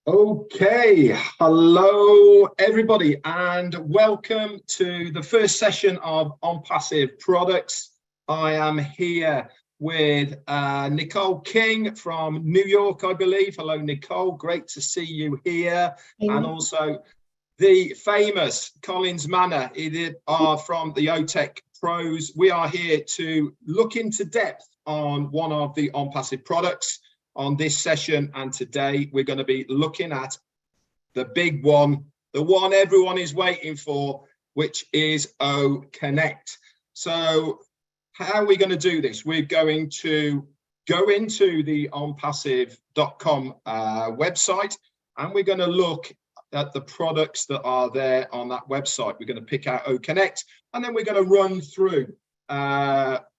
Okay, hello everybody and welcome to the first session of On Passive Products. I am here with Nicole King from New York, I believe. Hello Nicole, great to see you here. And also the famous Manna are from the OTech Pros. We are here to look into depth on one of the On Passive products on this session, and today we're going to be looking at the big one, the one everyone is waiting for, which is O Connect. So how are we going to do this? We're going to go into the onpassive.com website, and we're going to look at the products that are there on that website. We're going to pick out O Connect, and then we're going to run through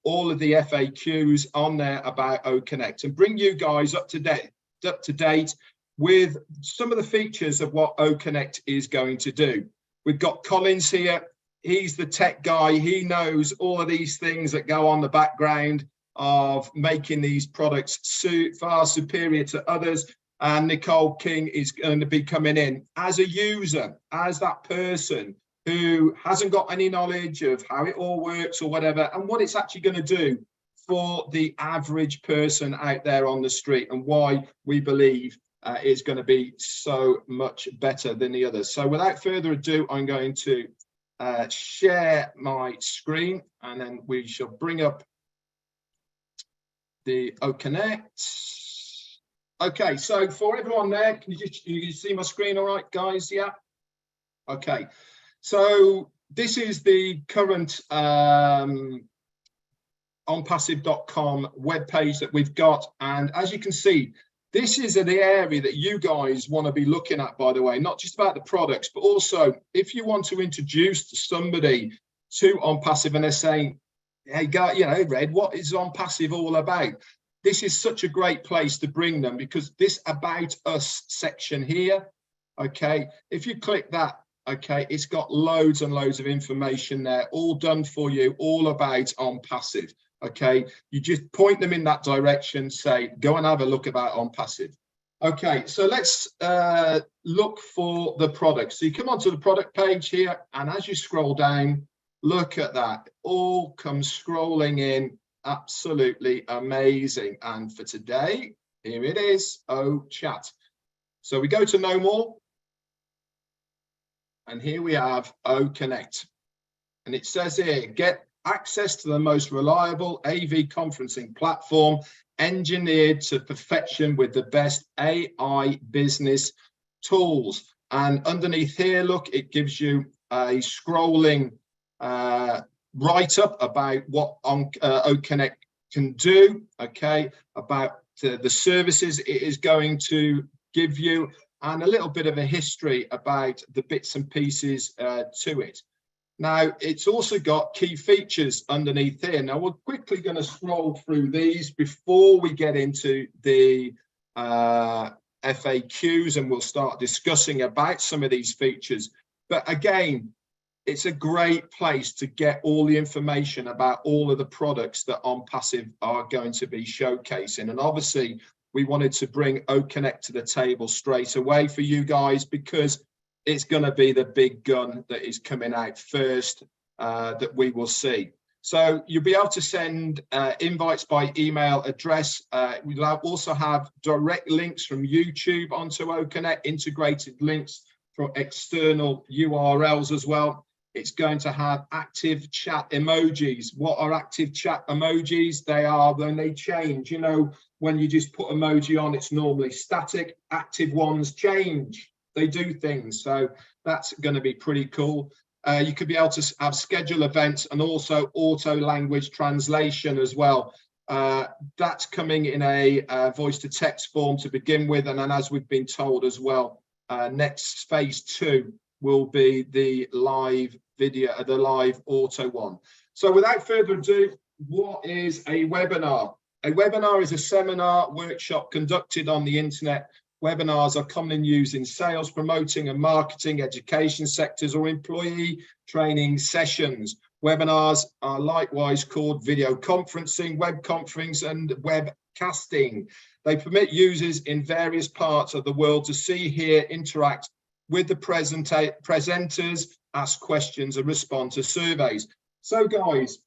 all of the FAQs on there about O Connect and bring you guys up to date with some of the features of what O Connect is going to do. We've got Collins here. He's the tech guy. He knows all of these things that go on the background of making these products far superior to others. And Nicole King is going to be coming in as a user, as that person who hasn't got any knowledge of how it all works or whatever, and what it's actually going to do for the average person out there on the street, and why we believe it's going to be so much better than the others. So without further ado, I'm going to share my screen, and then we shall bring up the O Connect. Okay, so for everyone there, can you see my screen all right, guys? Yeah. Okay. So this is the current onpassive.com webpage that we've got. And as you can see, this is the area that you guys want to be looking at, by the way, not just about the products, but also if you want to introduce somebody to OnPassive and they're saying, hey, guy, Red, what is OnPassive all about? This is such a great place to bring them, because this About Us section here, okay, if you click that, okay, it's got loads and loads of information there, all done for you, all about OnPassive. Okay, you just point them in that direction, say, go and have a look about OnPassive. Okay, so let's look for the product. So you come onto the product page here, and as you scroll down, look at that. It all comes scrolling in, absolutely amazing. And for today, here it is, O Chat. So we go to No More. And here we have O Connect. And it says here, get access to the most reliable AV conferencing platform engineered to perfection with the best AI business tools. And underneath here, look, it gives you a scrolling write-up about what O Connect can do, okay, about the services it is going to give you, and a little bit of a history about the bits and pieces to it. Now, it's also got key features underneath here. Now, we're quickly going to scroll through these before we get into the FAQs, and we'll start discussing about some of these features. But again, it's a great place to get all the information about all of the products that OnPassive are going to be showcasing. And obviously, we wanted to bring O Connect to the table straight away for you guys, because it's going to be the big gun that is coming out first that we will see. So you'll be able to send invites by email address. We'll also have direct links from YouTube onto O Connect, integrated links from external URLs as well. It's going to have active chat emojis. What are active chat emojis? They are when they change. You know, when you just put emoji on, it's normally static. Active ones change. They do things. So that's going to be pretty cool. You could be able to have schedule events and also auto language translation as well. That's coming in a voice to text form to begin with. And then, as we've been told as well, next phase 2 will be the live video, the live auto one. So without further ado, what is a webinar? A webinar is a seminar workshop conducted on the internet. Webinars are commonly used in sales, promoting and marketing, education sectors, or employee training sessions. Webinars are likewise called video conferencing, web conferencing, and webcasting. They permit users in various parts of the world to see, hear, interact with the presenters, ask questions and respond to surveys. So guys,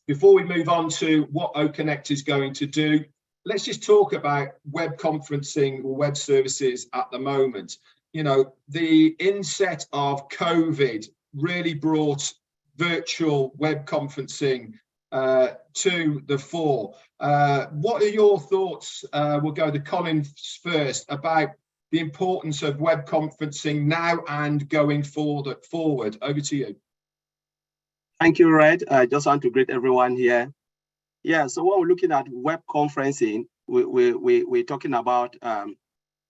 before we move on to what OConnect is going to do, let's just talk about web conferencing or web services at the moment. You know, the inset of COVID really brought virtual web conferencing to the fore. What are your thoughts? We'll go to Colin first about the importance of web conferencing now and going forward. Over to you. Thank you, Red. I just want to greet everyone here. Yeah, so when we're looking at web conferencing, we're talking about a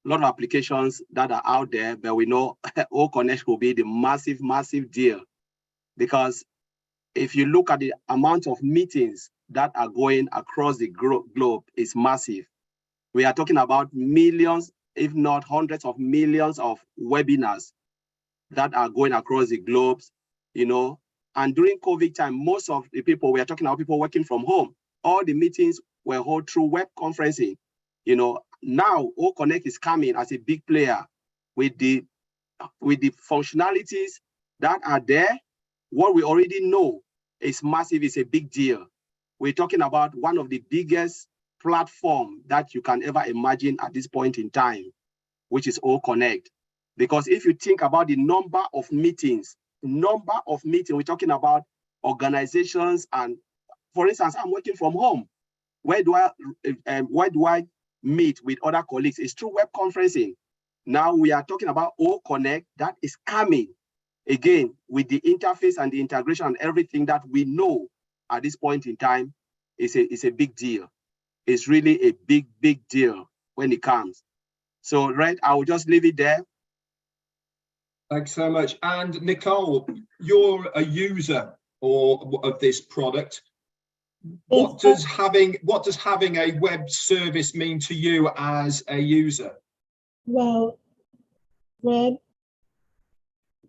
lot of applications that are out there, but we know OConnect will be the massive deal, because if you look at the amount of meetings that are going across the globe, is massive. We are talking about millions, if not hundreds of millions of webinars that are going across the globe, you know. And during COVID time, most of the people, we are talking about people working from home. All the meetings were held through web conferencing. You know, now OConnect is coming as a big player with the functionalities that are there. What we already know is massive, is a big deal. We're talking about one of the biggest platform that you can ever imagine at this point in time, which is OConnect. Because if you think about the number of meetings, we're talking about organizations, and for instance, I'm working from home. Where do I meet with other colleagues? It's through web conferencing. Now we are talking about OConnect that is coming again with the interface and the integration and everything that we know at this point in time is a big deal. It's really a big deal when it comes. So, Red, I will just leave it there. Thanks so much. And Nicole, you're a user of this product. What does having a web service mean to you as a user? Well, Red,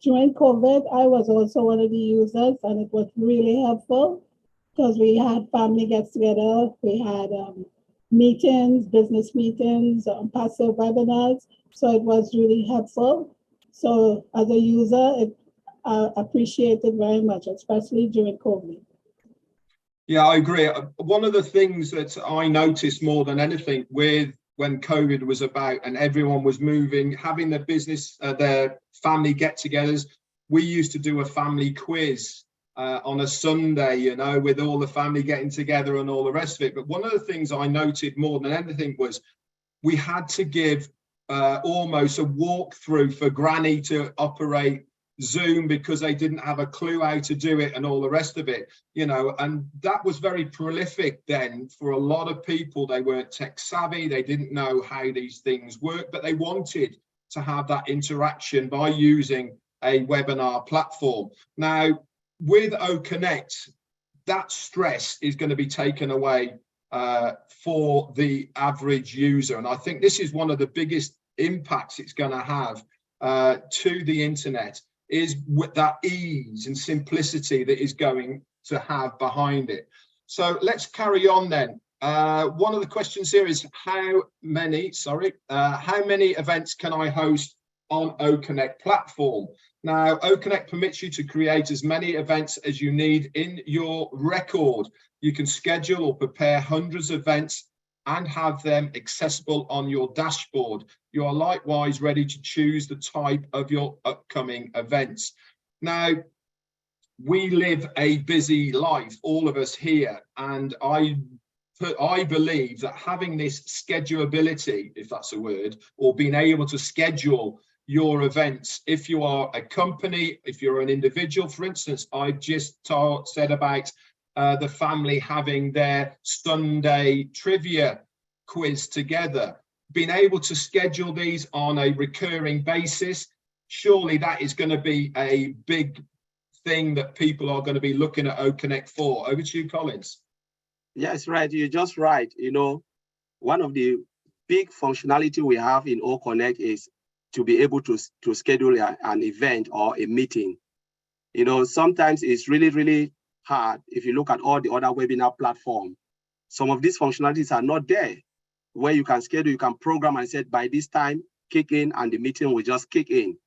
during COVID, I was also one of the users, and it was really helpful because we had family gets together, we had meetings, business meetings, passive webinars. So it was really helpful. So as a user, I appreciate it very much, especially during COVID. Yeah, I agree. One of the things that I noticed more than anything when COVID was about and everyone was moving, having their business, their family get-togethers, we used to do a family quiz on a Sunday, you know, with all the family getting together and all the rest of it. But one of the things I noted more than anything was we had to give almost a walkthrough for Granny to operate Zoom because they didn't have a clue how to do it and all the rest of it, you know, and that was very prolific then for a lot of people. They weren't tech savvy, they didn't know how these things work, but they wanted to have that interaction by using a webinar platform. Now, with OConnect, that stress is going to be taken away for the average user. And I think this is one of the biggest impacts it's going to have to the internet, is with that ease and simplicity that is going to have behind it. So let's carry on then. One of the questions here is how many events can I host on OConnect platform? Now, OConnect permits you to create as many events as you need in your record. You can schedule or prepare hundreds of events and have them accessible on your dashboard. You are likewise ready to choose the type of your upcoming events. Now, we live a busy life, all of us here, and I believe that having this schedulability, if that's a word, or being able to schedule your events, if you are a company, if you're an individual, for instance, I just said about the family having their Sunday trivia quiz together, being able to schedule these on a recurring basis, surely that is going to be a big thing that people are going to be looking at OConnect for. Over to you, Collins. Yes, right. You're just right. You know, one of the big functionality we have in OConnect is to be able to schedule an event or a meeting. You know, sometimes it's really hard if you look at all the other webinar platforms. Some of these functionalities are not there. where you can schedule, you can program and say by this time, kick in, and the meeting will just kick in.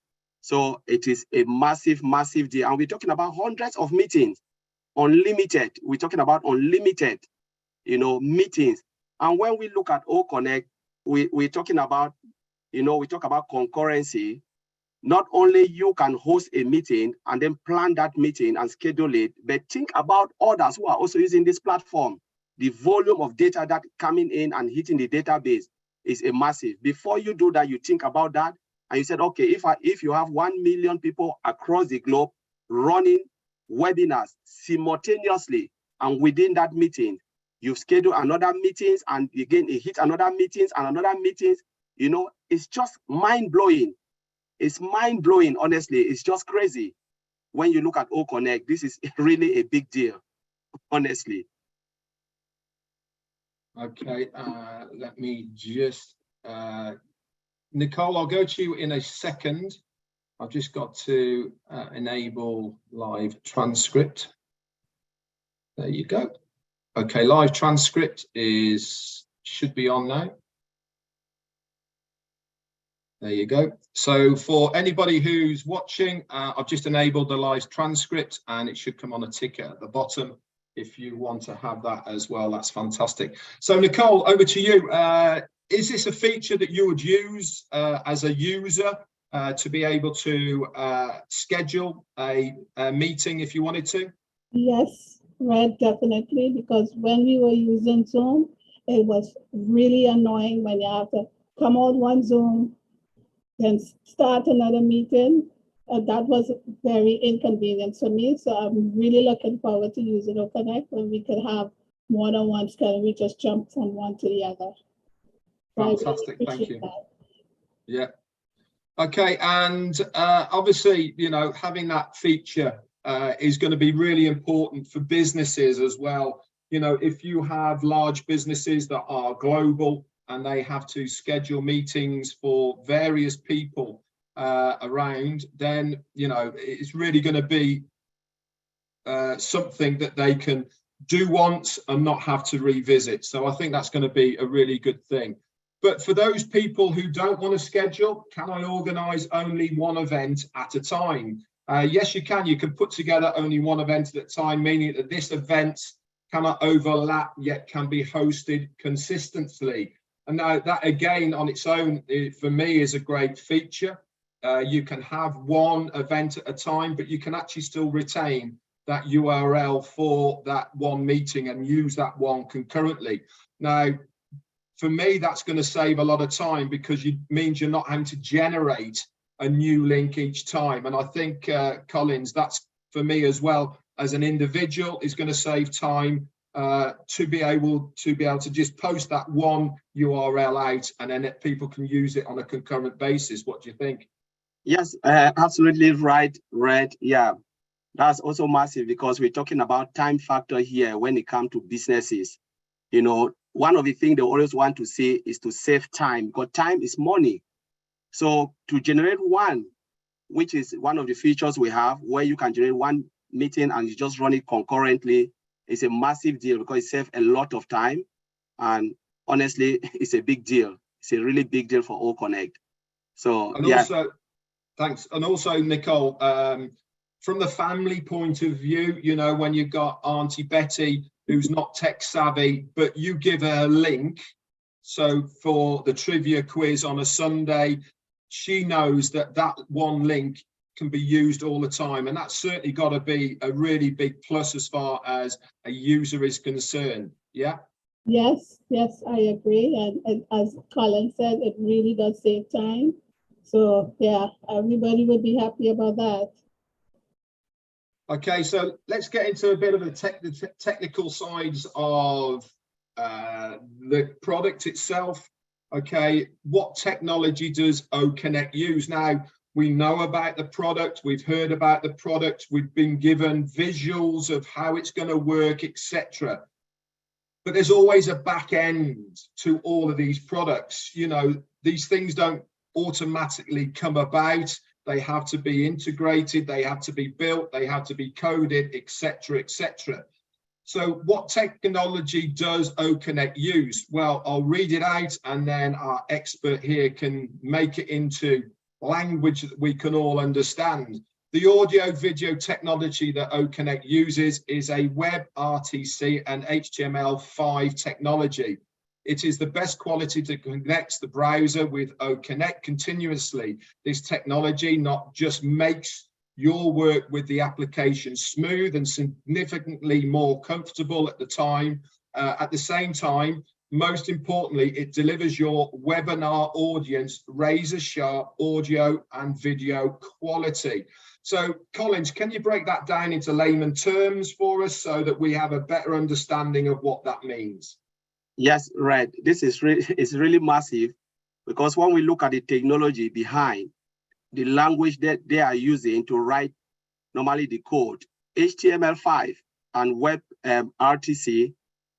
So it is a massive, massive deal. And we're talking about hundreds of meetings, unlimited. We're talking about unlimited, meetings. And when we look at O Connect, we're talking about, we talk about concurrency. Not only you can host a meeting and then plan that meeting and schedule it, but think about others who are also using this platform. The volume of data that coming in and hitting the database is a massive. Before you do that, you think about that, and you said, okay, if you have 1 million people across the globe running webinars simultaneously, and within that meeting, you schedule another meetings, and again, it hits another meetings and another meetings, it's just mind-blowing. It's mind-blowing, honestly. It's just crazy. When you look at O Connect, this is really a big deal, honestly. Okay, let me just, Nicole, I'll go to you in a second. I've just got to enable live transcript. There you go. Okay, live transcript should be on now. There you go. So for anybody who's watching, I've just enabled the live transcript, and it should come on a ticker at the bottom. If you want to have that as well, that's fantastic. So Nicole, over to you. Is this a feature that you would use as a user to be able to schedule a meeting if you wanted to? Yes, Red, definitely, because when we were using Zoom, it was really annoying when you have to come on one Zoom, then start another meeting. That was very inconvenient for me. So I'm really looking forward to using O Connect when we could have more than one schedule. We just jump from one to the other. Fantastic, thank you. That. Yeah. Okay, and obviously, having that feature is going to be really important for businesses as well. If you have large businesses that are global and they have to schedule meetings for various people around, then it's really going to be something that they can do once and not have to revisit. So I think that's going to be a really good thing. But for those people who don't want to schedule, can I organize only one event at a time? Yes, you can. You can put together only one event at a time, meaning that this event cannot overlap yet can be hosted consistently. And now that again on its own, for me, is a great feature. You can have one event at a time, but you can actually still retain that URL for that one meeting and use that one concurrently. Now, for me, that's going to save a lot of time because it means you're not having to generate a new link each time. And I think, Collins, that's for me as well as an individual is going to save time to be able to just post that one URL out, and then people can use it on a concurrent basis. What do you think? Yes, absolutely right, Red. Yeah, that's also massive because we're talking about time factor here when it comes to businesses. One of the things they always want to say is to save time, because time is money. So to generate one, which is one of the features we have, where you can generate one meeting and you just run it concurrently, is a massive deal because it saves a lot of time. And honestly, it's a big deal. It's a really big deal for O Connect. So, and also, thanks. And also, Nicole, from the family point of view, when you've got Auntie Betty, who's not tech savvy, but you give her a link. So for the trivia quiz on a Sunday, she knows that that one link can be used all the time. And that's certainly got to be a really big plus as far as a user is concerned. Yeah. Yes, I agree. And as Colin said, it really does save time. So yeah, everybody would be happy about that. Okay, so let's get into a bit of the technical sides of the product itself. Okay, what technology does O Connect use? Now, we know about the product, we've heard about the product, we've been given visuals of how it's going to work, etc. But there's always a back end to all of these products. These things don't automatically come about. They have to be integrated, they have to be built, they have to be coded, etc., etc. So what technology does OConnect use? Well, I'll read it out and then our expert here can make it into language that we can all understand. The audio video technology that OConnect uses is a web RTC and HTML5 technology. It is the best quality to connect the browser with OConnect continuously. This technology not just makes your work with the application smooth and significantly more comfortable at the same time, most importantly, it delivers your webinar audience razor sharp audio and video quality. So Collins, can you break that down into layman terms for us so that we have a better understanding of what that means? Yes, Red, this is really massive, because when we look at the technology behind the language that they are using to write normally the code, HTML5 and web RTC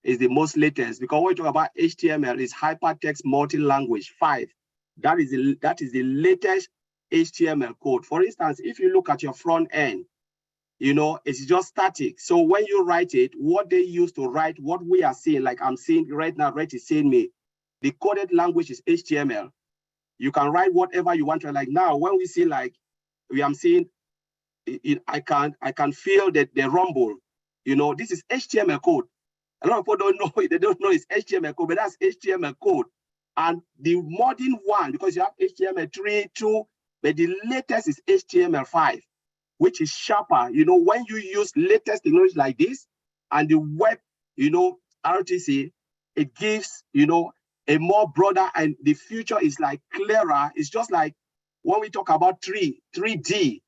is the most latest, because when we talk about HTML is hypertext multi-language 5. That is the latest HTML code. For instance, if you look at your front end, you know, it's just static. So when you write it, what they use to write what we are seeing, like I'm seeing right now, Red is saying me, the coded language is HTML. You can write whatever you want to. Like now, when we see, like I'm seeing, I can feel that the rumble. You know, this is HTML code. A lot of people don't know it. They don't know it's HTML code, but that's HTML code. And the modern one, because you have HTML3, 2, but the latest is HTML5, which is sharper. You know, when you use latest technology like this and the web, you know, RTC, it gives, you know, a more broader, and the future is like clearer. It's just like when we talk about 3D,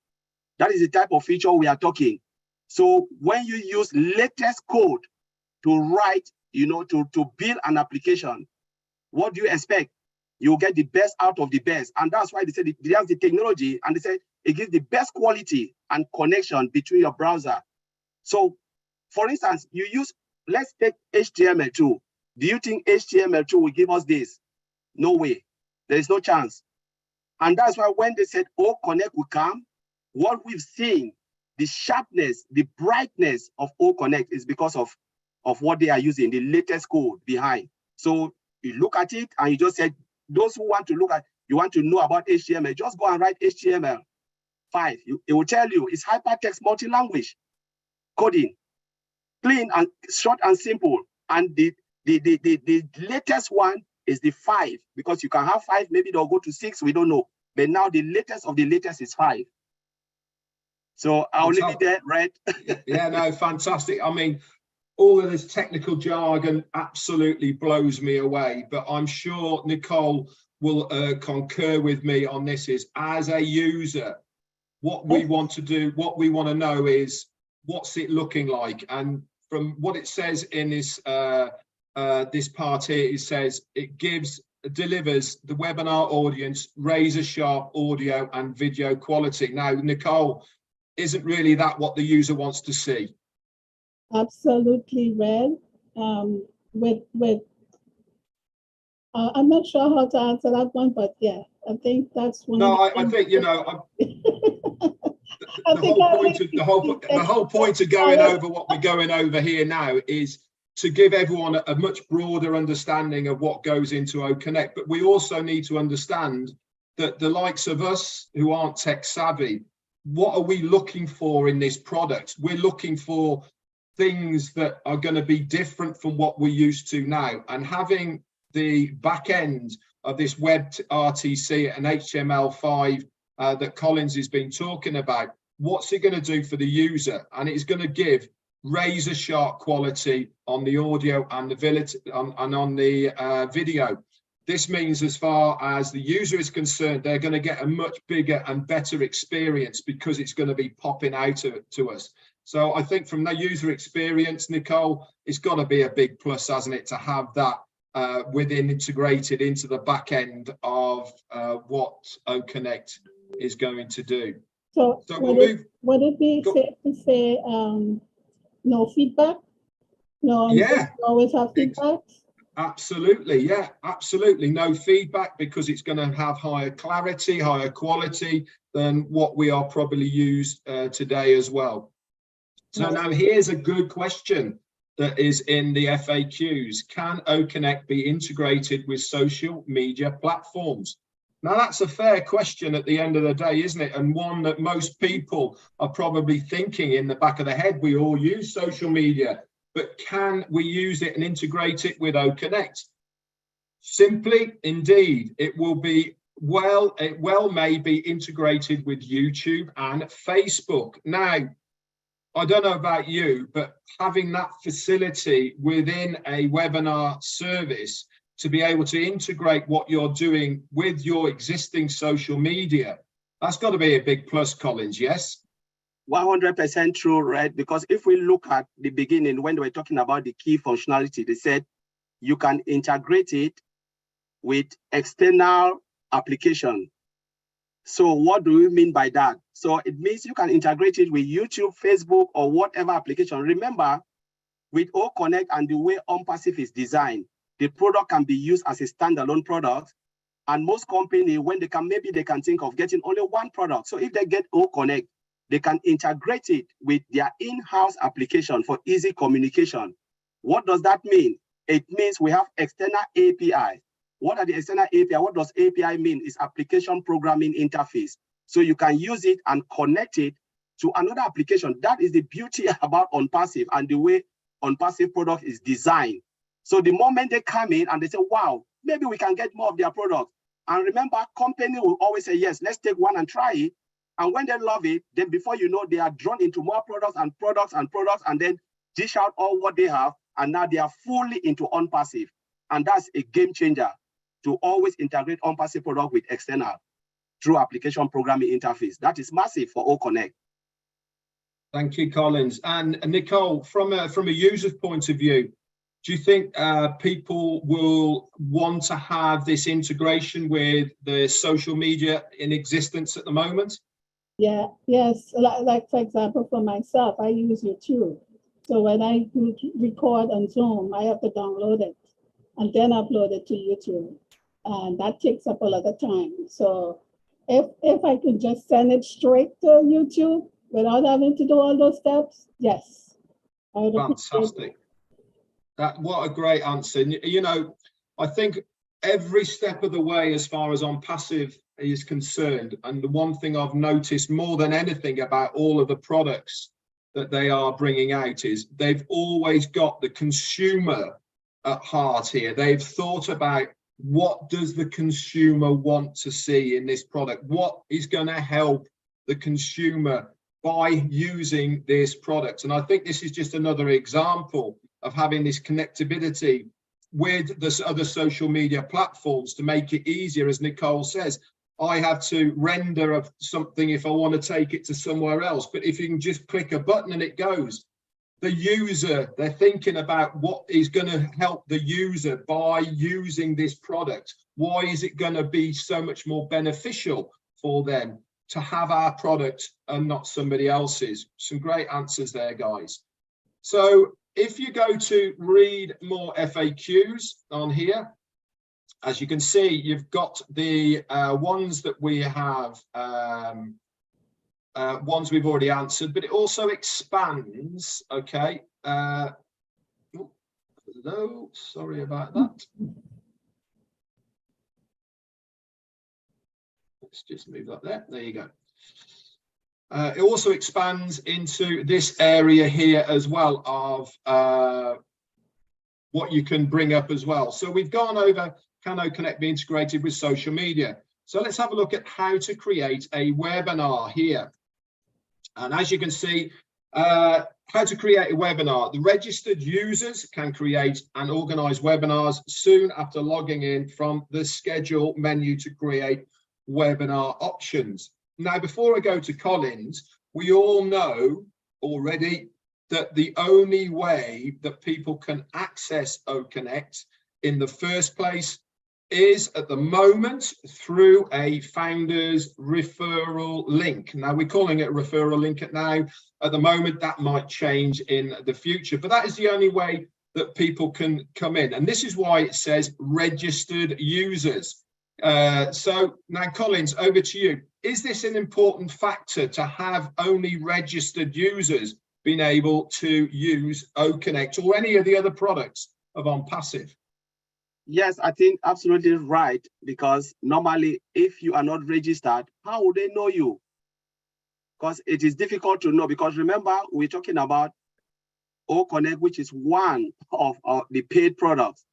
that is the type of feature we are talking. So when you use latest code to write, you know, to build an application, what do you expect? You'll get the best out of the best. And that's why they said they have the technology, and they said it gives the best quality and connection between your browser. So for instance, you use, let's take HTML2. Do you think HTML2 will give us this? No way. There is no chance. And that's why when they said, oh, Connect will come, what we've seen, the sharpness, the brightness of O Connect is because of what they are using, the latest code behind. So you look at it and you just said, those who want to look at, you want to know about HTML, just go and write HTML5. It will tell you it's hypertext multi-language coding, clean and short and simple. And the latest one is the 5, because you can have 5, maybe they'll go to 6, we don't know. But now the latest of the latest is 5. So I'll leave it there, right? Yeah, no, fantastic. I mean, all of this technical jargon absolutely blows me away, but I'm sure Nicole will concur with me on this. Is as a user, what we want to do, what we want to know is what's it looking like. And from what it says in this this part here, it says it delivers the webinar audience razor sharp audio and video quality. Now, Nicole, isn't really that what the user wants to see? Absolutely, Red. I'm not sure how to answer that one, but yeah, I think that's one. No, I think, you know, the whole point of going over what we're going over here now is to give everyone a much broader understanding of what goes into OConnect. But we also need to understand that the likes of us who aren't tech savvy, what are we looking for in this product? We're looking for things that are going to be different from what we're used to now. And having the back end of this web RTC and HTML5 that Collins has been talking about, what's it going to do for the user? And it's going to give razor sharp quality on the audio and the video. This means as far as the user is concerned, they're going to get a much bigger and better experience because it's going to be popping out to us. So I think from the user experience, Nicole, it's got to be a big plus, hasn't it, to have that integrated into the back end of what OConnect is going to do. So would it be safe to say no feedback? No, yeah, always have feedback? Absolutely, yeah, absolutely. No feedback, because it's going to have higher clarity, higher quality than what we are probably used today as well. So now here's a good question. that is in the FAQs. Can OConnect be integrated with social media platforms? Now, that's a fair question at the end of the day, isn't it? And one that most people are probably thinking in the back of their head. We all use social media, but can we use it and integrate it with OConnect? Simply, indeed, it will be it may be integrated with YouTube and Facebook. Now, I don't know about you, but having that facility within a webinar service to be able to integrate what you're doing with your existing social media, that's got to be a big plus, Collins, yes? 100% true, right? Because if we look at the beginning, when they were talking about the key functionality, they said you can integrate it with external application. So what do we mean by that? So it means you can integrate it with YouTube, Facebook, or whatever application. Remember, with OConnect and the way OnPassive is designed, the product can be used as a standalone product. And most companies, when they can, maybe they can think of getting only one product. So if they get OConnect, they can integrate it with their in-house application for easy communication. What does that mean? It means we have external API. What are the external API? What does API mean? It's application programming interface. So you can use it and connect it to another application. That is the beauty about OnPassive and the way OnPassive product is designed. So the moment they come in and they say, wow, maybe we can get more of their product. And remember, company will always say, yes, let's take one and try it. And when they love it, then before you know, they are drawn into more products and products and products, and then dish out all what they have. And now they are fully into OnPassive. And that's a game changer, to always integrate OnPassive product with external through application programming interface. That is massive for OConnect. Thank you, Collins. And Nicole, from a user's point of view, do you think people will want to have this integration with the social media in existence at the moment? Yeah, yes. Like for example, for myself, I use YouTube. So when I record on Zoom, I have to download it and then upload it to YouTube. And that takes up a lot of time. So if I could just send it straight to YouTube without having to do all those steps, yes. Fantastic. What a great answer. You know, I think every step of the way as far as OnPassive is concerned, and the one thing I've noticed more than anything about all of the products that they are bringing out is they've always got the consumer at heart here. They've thought about what does the consumer want to see in this product? What is going to help the consumer by using this product? And I think this is just another example of having this connectivity with the other social media platforms to make it easier. As Nicole says, I have to render something if I want to take it to somewhere else. But if you can just click a button and it goes, the user, they're thinking about what is going to help the user by using this product. Why is it going to be so much more beneficial for them to have our product and not somebody else's? Some great answers there, guys. So if you go to read more FAQs on here, as you can see, you've got the ones that we have, ones we've already answered, but it also expands, okay. Hello, sorry about that. Let's just move that there. There you go. It also expands into this area here as well of what you can bring up as well. So we've gone over, can OConnect be integrated with social media? So let's have a look at how to create a webinar here. And as you can see, how to create a webinar. The registered users can create and organize webinars soon after logging in from the schedule menu to create webinar options. Now, before I go to Collins, we all know already that the only way that people can access OConnect in the first place is at the moment through a founder's referral link. Now, we're calling it a referral link now. At the moment, that might change in the future, but that is the only way that people can come in. And this is why it says registered users. So now, Collins, over to you. Is this an important factor to have only registered users been able to use OConnect or any of the other products of OnPassive? Yes, I think absolutely right, because normally if you are not registered, how would they know you? Because it is difficult to know, because remember, we're talking about OConnect, which is one of the paid products.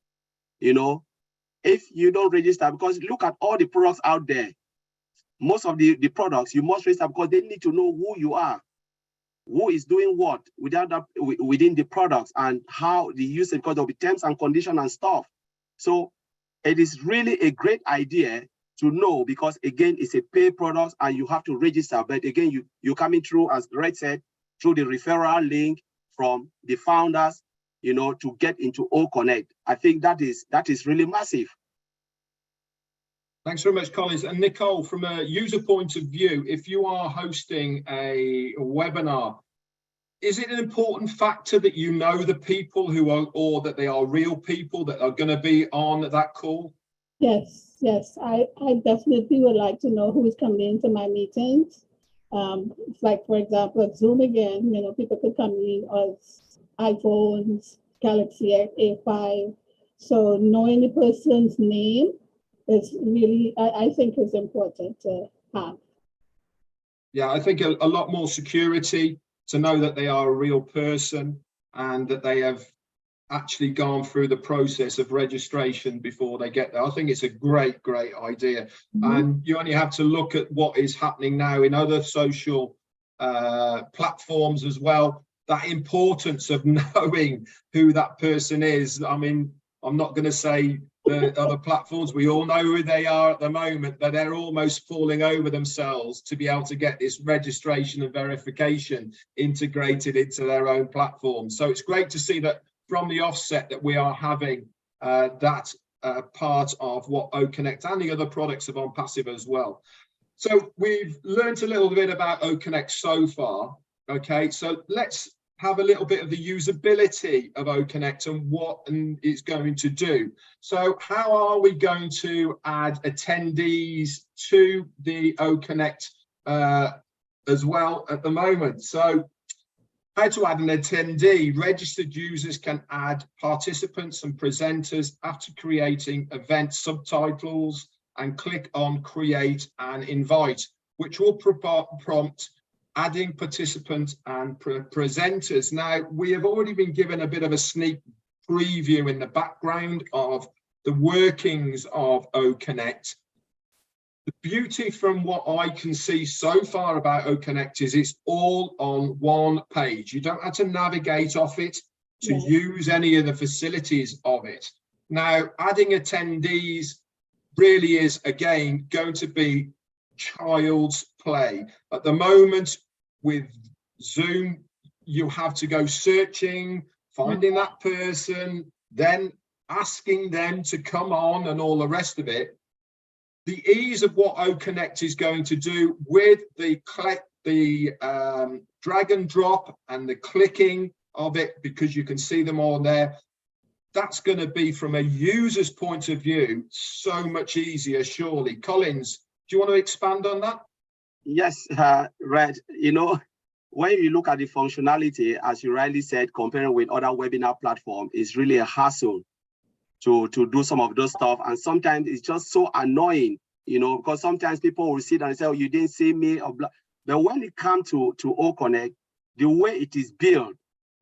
You know, if you don't register, because look at all the products out there, most of the products you must register because they need to know who you are, who is doing what within the products, and how the usage, because of the terms and conditions and stuff. So it is really a great idea to know, because again, it's a paid product and you have to register. But again, you're coming through, as Red said, through the referral link from the founders, you know, to get into OConnect. I think that is really massive. Thanks very much, Collins. And Nicole, from a user point of view, if you are hosting a webinar, is it an important factor that you know the people who are, or that they are real people that are going to be on that call? Yes, yes. I definitely would like to know who is coming into my meetings. Like, for example, at Zoom again, you know, people could come in as iPhones, Galaxy A5. So knowing the person's name is really, I think, is important to have. Yeah, I think a lot more security to know that they are a real person and that they have actually gone through the process of registration before they get there. I think it's a great idea. And you only have to look at what is happening now in other social platforms as well. That importance of knowing who that person is. I mean, I'm not going to say the other platforms, we all know who they are at the moment, but they're almost falling over themselves to be able to get this registration and verification integrated into their own platform. So it's great to see that from the offset that we are having that part of what OConnect and the other products of OnPassive as well. So we've learned a little bit about OConnect so far. Okay, so let's have a little bit of the usability of OConnect and what it's going to do. So how are we going to add attendees to the OConnect as well at the moment? So how to add an attendee. Registered users can add participants and presenters after creating event subtitles and click on create and invite, which will prompt adding participants and presenters. Now, we have already been given a bit of a sneak preview in the background of the workings of OConnect. The beauty from what I can see so far about OConnect is it's all on one page. You don't have to navigate off it to use any of the facilities of it. Now, adding attendees really is, again, going to be child's play. At the moment with Zoom, you have to go searching, finding that person, then asking them to come on and all the rest of it. The ease of what OConnect is going to do with the drag and drop and the clicking of it, because you can see them all there, that's going to be, from a user's point of view, so much easier, surely. Collins, do you want to expand on that? Yes, Red, you know, when you look at the functionality, as you rightly said, comparing with other webinar platforms, it's really a hassle to do some of those stuff. And sometimes it's just so annoying, you know, because sometimes people will sit and say, oh, you didn't see me, or blah. But when it comes to OConnect, the way it is built,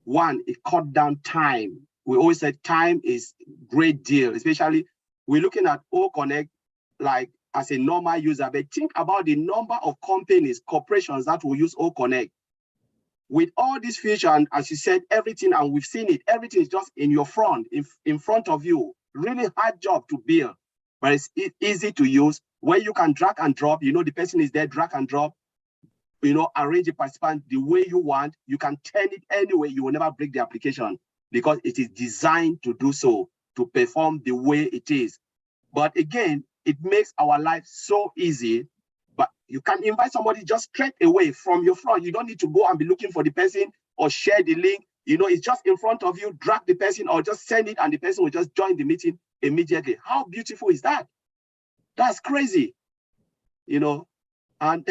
one, it cut down time. We always said time is a great deal, especially we're looking at OConnect like as a normal user, but think about the number of companies, corporations that will use OConnect. With all these features, and as you said, everything, and we've seen it, everything is just in your front, in front of you. Really hard job to build, but it's easy to use, where you can drag and drop, you know, the person is there, drag and drop, you know, arrange the participant the way you want. You can turn it anyway, you will never break the application because it is designed to do so, to perform the way it is. But again, it makes our life so easy. But you can invite somebody just straight away from your front. You don't need to go and be looking for the person or share the link. You know, it's just in front of you, drag the person or just send it and the person will just join the meeting immediately. How beautiful is that? That's crazy, you know. And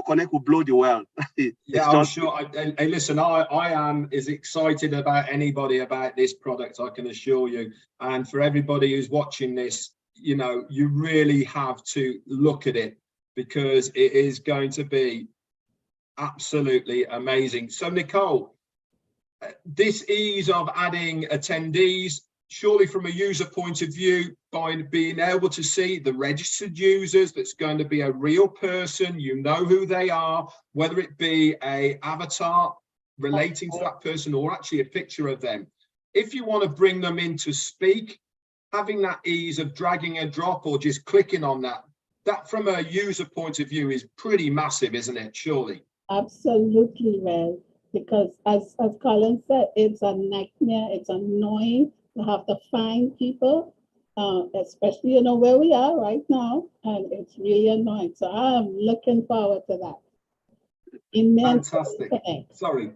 Connect will blow the world. Yeah, I'm sure. Hey, listen, I am as excited about anybody about this product, I can assure you. And for everybody who's watching this, you know, you really have to look at it because it is going to be absolutely amazing. So, Nicole, this ease of adding attendees, surely from a user point of view, by being able to see the registered users, that's going to be a real person, you know who they are, whether it be a avatar relating to that person or actually a picture of them. If you want to bring them in to speak, having that ease of dragging a drop or just clicking on that, that from a user point of view is pretty massive, isn't it, surely? Absolutely, Red. Because as Colin said, it's a nightmare, it's annoying to have to find people, especially, you know, where we are right now, and it's really annoying. So I'm looking forward to that. Fantastic. Sorry.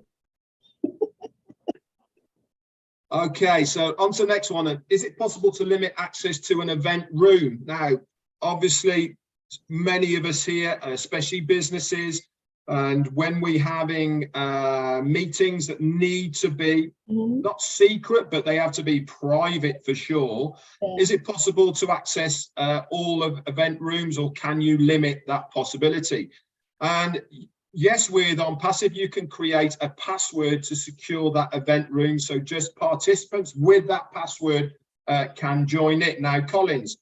Okay, so on to the next one. Is it possible to limit access to an event room? Now, obviously, many of us here, especially businesses, and when we're having meetings that need to be not secret, but they have to be private for sure. Yeah. Is it possible to access all of event rooms, or can you limit that possibility? And yes, with OnPassive, you can create a password to secure that event room. So just participants with that password can join it. Now, Collins,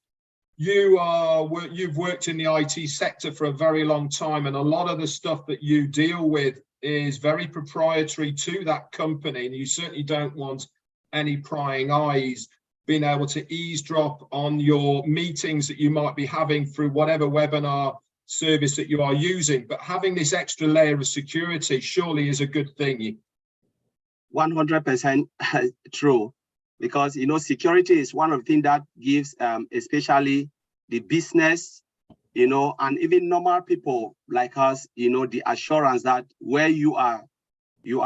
you've worked in the IT sector for a very long time, and a lot of the stuff that you deal with is very proprietary to that company, and you certainly don't want any prying eyes being able to eavesdrop on your meetings that you might be having through whatever webinar service that you are using. But having this extra layer of security surely is a good thing. 100% true. Because, you know, security is one of the things that gives, especially the business, you know, and even normal people like us, you know, the assurance that where you are, you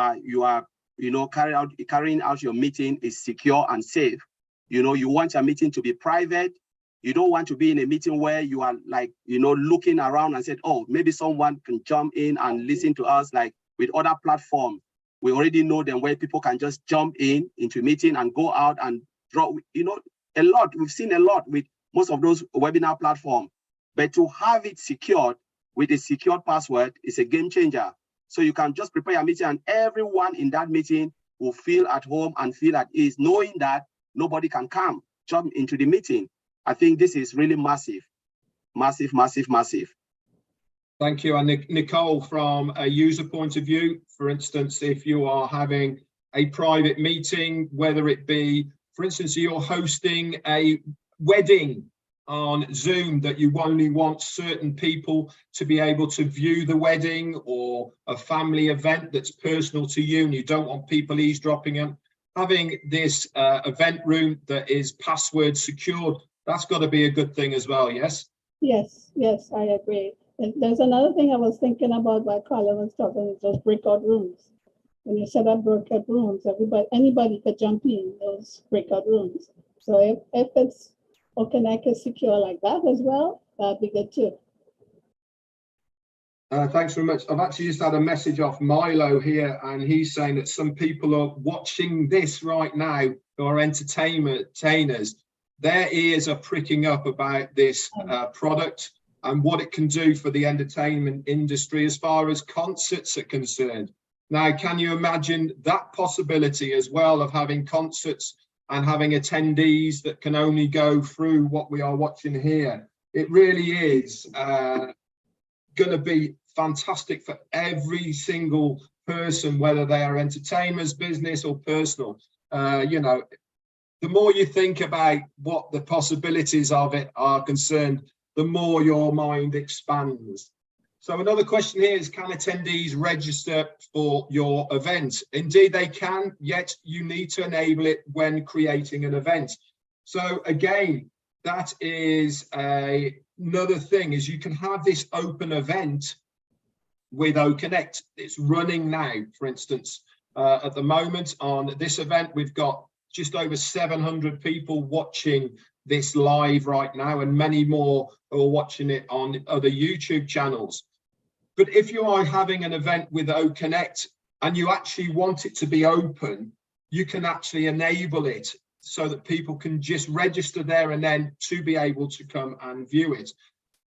know, carrying out your meeting is secure and safe. You know, you want your meeting to be private. You don't want to be in a meeting where you are like, you know, looking around and said, oh, maybe someone can jump in and listen to us. Like with other platforms, we already know them where people can just jump into a meeting and go out and draw, you know, a lot. We've seen a lot with most of those webinar platforms. But to have it secured with a secured password is a game changer. So you can just prepare your meeting and everyone in that meeting will feel at home and feel at ease, knowing that nobody can jump into the meeting. I think this is really massive, massive, massive, massive. Thank you. And Nicole, from a user point of view, for instance, if you are having a private meeting, whether it be, for instance, you're hosting a wedding on Zoom that you only want certain people to be able to view the wedding, or a family event that's personal to you and you don't want people eavesdropping in, having this event room that is password secured, that's got to be a good thing as well, yes? Yes, yes, I agree. There's another thing I was thinking about while Colin was talking, is those breakout rooms. When you set up breakout rooms, anybody could jump in those breakout rooms. So if it's OpenConnect is secure like that as well, that'd be good too. Thanks very much. I've actually just had a message off Milo here, and he's saying that some people are watching this right now who are entertainers. Their ears are pricking up about this product and what it can do for the entertainment industry as far as concerts are concerned. Now, can you imagine that possibility as well of having concerts and having attendees that can only go through what we are watching here? It really is going to be fantastic for every single person, whether they are entertainers, business or personal. You know, the more you think about what the possibilities of it are concerned, the more your mind expands. So another question here is, can attendees register for your event? Indeed they can, yet you need to enable it when creating an event. So again, that is another thing, is you can have this open event with OConnect. It's running now, for instance. At the moment on this event, we've got just over 700 people watching this live right now, and many more who are watching it on other YouTube channels. But if you are having an event with OConnect and you actually want it to be open, you can actually enable it so that people can just register there and then to be able to come and view it.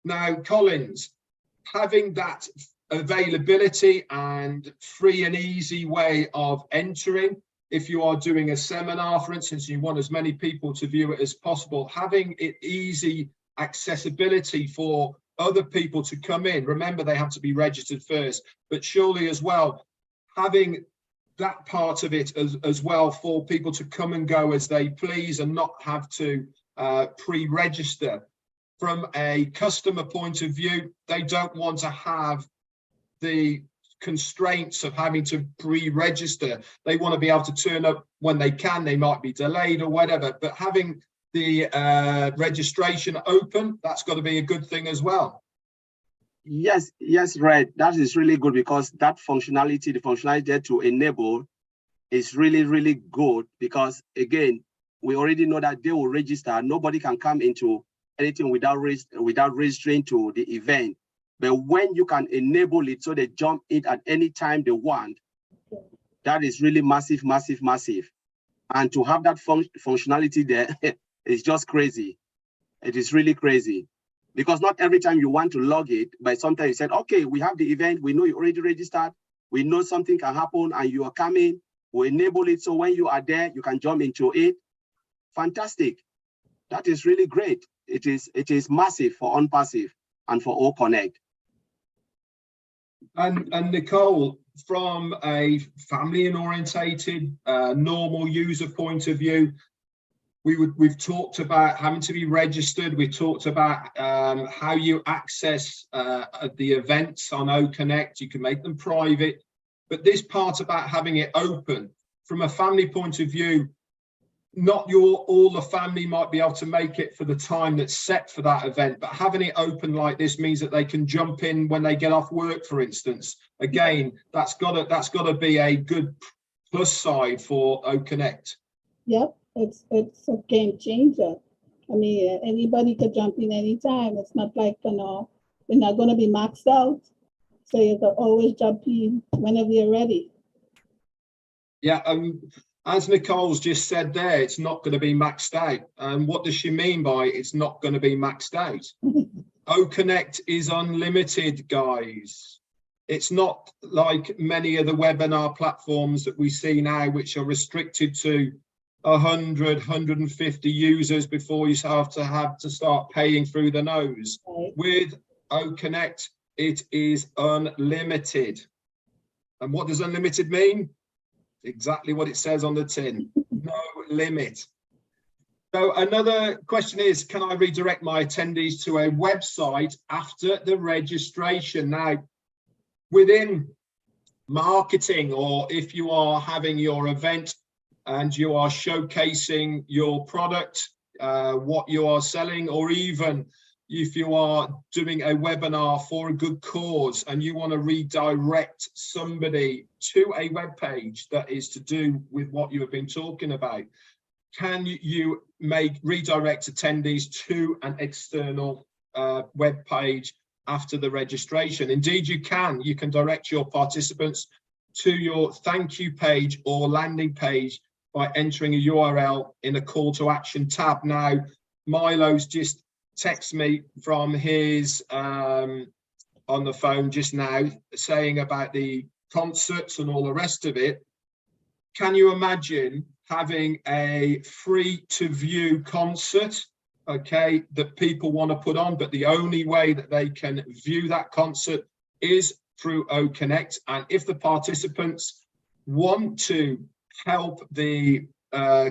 Now, Collins, having that availability and free and easy way of entering, if you are doing a seminar, for instance, you want as many people to view it as possible, having it easy accessibility for other people to come in. Remember, they have to be registered first, but surely as well, having that part of it as well for people to come and go as they please and not have to pre-register. From a customer point of view, they don't want to have the constraints of having to pre-register. They want to be able to turn up when they can. They might be delayed or whatever, but having the registration open, that's got to be a good thing as well. Yes, Red, that is really good, because that functionality, the functionality there to enable is really, really good, because again, we already know that they will register. Nobody can come into anything without registering to the event. But when you can enable it so they jump in at any time they want, that is really massive, massive, massive. And to have that functionality there is just crazy. It is really crazy. Because not every time you want to log it, but sometimes you said, okay, we have the event, we know you already registered, we know something can happen and you are coming, we enable it so when you are there, you can jump into it. Fantastic. That is really great. It is massive for OnPassive and for OConnect. And Nicole, from a family and orientated normal user point of view, we've talked about having to be registered. We talked about how you access the events on OConnect. You can make them private, but this part about having it open from a family point of view, not all the family might be able to make it for the time that's set for that event, but having it open like this means that they can jump in when they get off work, for instance. Again, that's got to be a good plus side for OConnect. Yep, it's a game changer. I mean, anybody could jump in anytime. It's not like, you know, we're not going to be maxed out, so you can always jump in whenever you're ready. Yeah. As Nicole's just said there, it's not going to be maxed out. And what does she mean by it's not going to be maxed out? OConnect is unlimited, guys. It's not like many of the webinar platforms that we see now, which are restricted to 100, 150 users before you have to start paying through the nose. Right. With OConnect, it is unlimited. And what does unlimited mean? Exactly what it says on the tin. No limit. So another question is, can I redirect my attendees to a website after the registration? Now, within marketing, or if you are having your event and you are showcasing your product, what you are selling, or even if you are doing a webinar for a good cause and you want to redirect somebody to a web page that is to do with what you have been talking about, can you redirect attendees to an external web page after the registration? Indeed, you can. You can direct your participants to your thank you page or landing page by entering a URL in a call to action tab. Now, Milo's just text me from his on the phone just now saying about the concerts and all the rest of it. Can you imagine having a free to view concert, okay, that people want to put on, but the only way that they can view that concert is through OConnect? And if the participants want to help the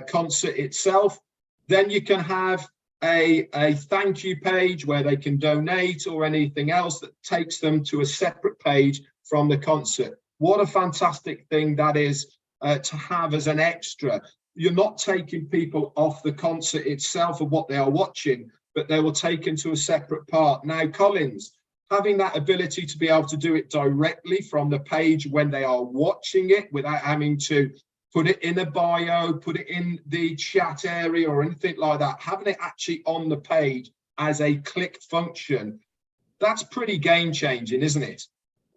concert itself, then you can have a thank you page where they can donate or anything else that takes them to a separate page from the concert. What a fantastic thing that is to have as an extra. You're not taking people off the concert itself of what they are watching, but they will take into a separate part. Now, Collins, having that ability to be able to do it directly from the page when they are watching it without having to put it in a bio, put it in the chat area or anything like that, having it actually on the page as a click function, that's pretty game changing, isn't it?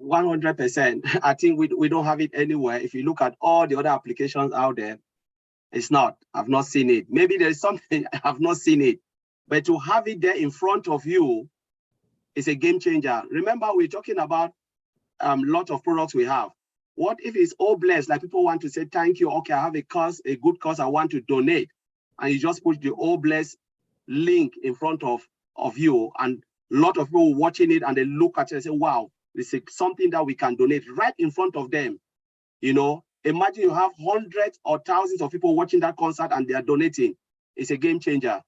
100%. I think we don't have it anywhere. If you look at all the other applications out there, it's not. I've not seen it. Maybe there's something I've not seen it. But to have it there in front of you is a game changer. Remember, we're talking about a lot of products we have. What if it's all blessed? Like people want to say, thank you. Okay, I have a cause, a good cause I want to donate. And you just put the all blessed link in front of you. And a lot of people watching it and they look at it and say, wow, this is something that we can donate right in front of them. You know, imagine you have hundreds or thousands of people watching that concert and they are donating. It's a game changer.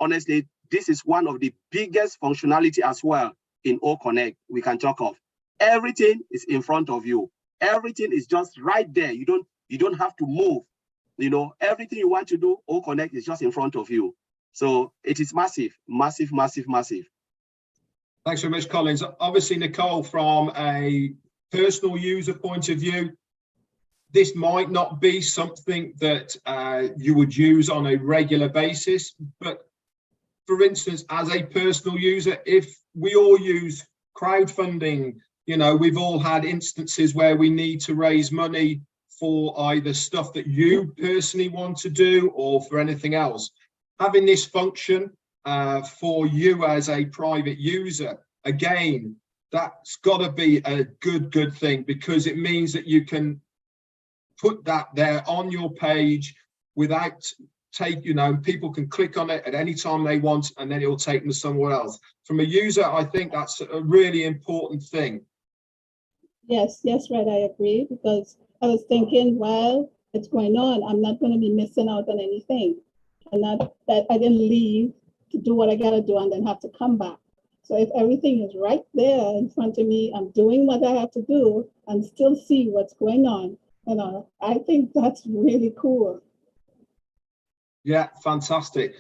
Honestly, this is one of the biggest functionality as well in O Connect we can talk of. Everything is in front of you. Everything is just right there. You don't have to move. You know, everything you want to do, O Connect is just in front of you. So it is massive, massive, massive, massive. Thanks very much, Collins. Obviously, Nicole, from a personal user point of view, this might not be something that you would use on a regular basis, but for instance, as a personal user, if we all use crowdfunding, you know, we've all had instances where we need to raise money for either stuff that you personally want to do or for anything else. Having this function for you as a private user, again, that's got to be a good thing, because it means that you can put that there on your page without people can click on it at any time they want, and then it will take them somewhere else. From a user, I think that's a really important thing. Yes, Red, I agree, because I was thinking, while it's going on, I'm not going to be missing out on anything. And that I didn't leave to do what I got to do and then have to come back. So if everything is right there in front of me, I'm doing what I have to do and still see what's going on. You know, I think that's really cool. Yeah, fantastic.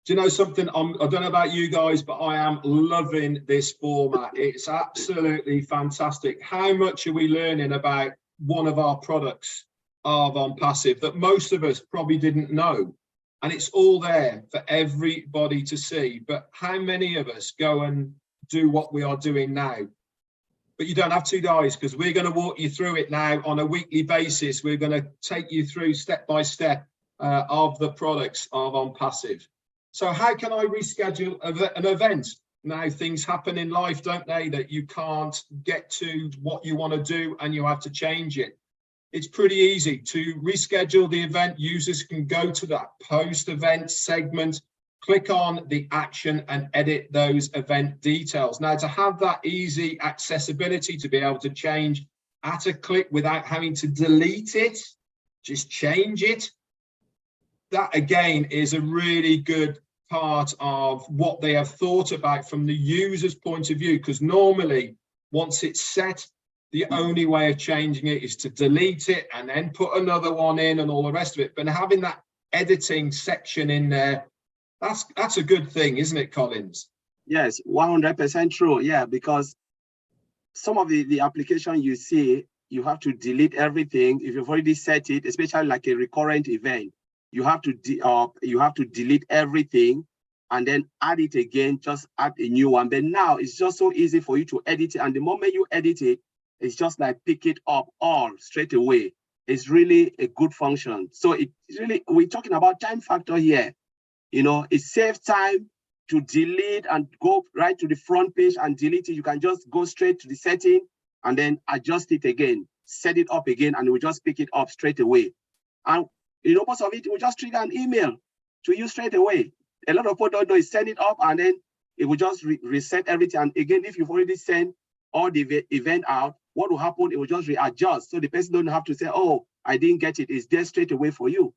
Do you know something? I don't know about you guys, but I am loving this format. It's absolutely fantastic. How much are we learning about one of our products of OnPassive that most of us probably didn't know? And it's all there for everybody to see. But how many of us go and do what we are doing now? But you don't have to, guys, because we're going to walk you through it now on a weekly basis. We're going to take you through step by step of the products of OnPassive. So how can I reschedule an event? Now, things happen in life, don't they, that you can't get to what you want to do and you have to change it. It's pretty easy to reschedule the event. Users can go to that post-event segment, click on the action and edit those event details. Now, to have that easy accessibility to be able to change at a click without having to delete it, just change it. That again is a really good part of what they have thought about from the user's point of view, because normally once it's set, the only way of changing it is to delete it and then put another one in and all the rest of it. But having that editing section in there, that's a good thing, isn't it, Collins? Yes, 100% true. Yeah, because some of the application you see, you have to delete everything. If you've already set it, especially like a recurrent event, you have to delete everything and then add it again, just add a new one. But now it's just so easy for you to edit it. And the moment you edit it, it's just like pick it up all straight away. It's really a good function. So it's really, we're talking about time factor here. You know, it saves time to delete and go right to the front page and delete it. You can just go straight to the setting and then adjust it again, set it up again, and it will just pick it up straight away. And you know, most of it will just trigger an email to you straight away. A lot of people don't know is send it up and then it will just reset everything. And again, if you've already sent all the event out, what will happen? It will just readjust. So the person don't have to say, oh, I didn't get it. It's there straight away for you.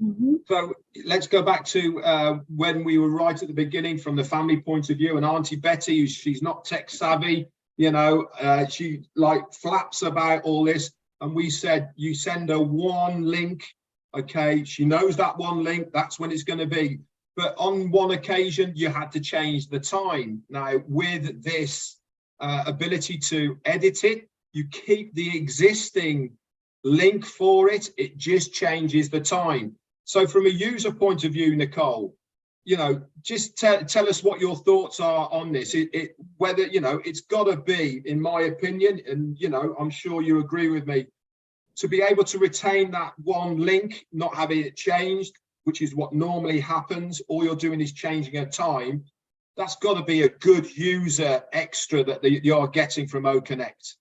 Mm-hmm. So let's go back to when we were right at the beginning from the family point of view, and Auntie Betty, she's not tech savvy, you know, she like flaps about all this. And we said, you send her one link, okay, she knows that one link, that's when it's going to be. But on one occasion, you had to change the time. Now, with this ability to edit it, you keep the existing link for it, it just changes the time. So from a user point of view, Nicole, you know, just tell us what your thoughts are on this. Whether, you know, it's got to be, in my opinion, and, you know, I'm sure you agree with me, to be able to retain that one link, not having it changed, which is what normally happens. All you're doing is changing a time. That's got to be a good user extra that you're getting from OConnect.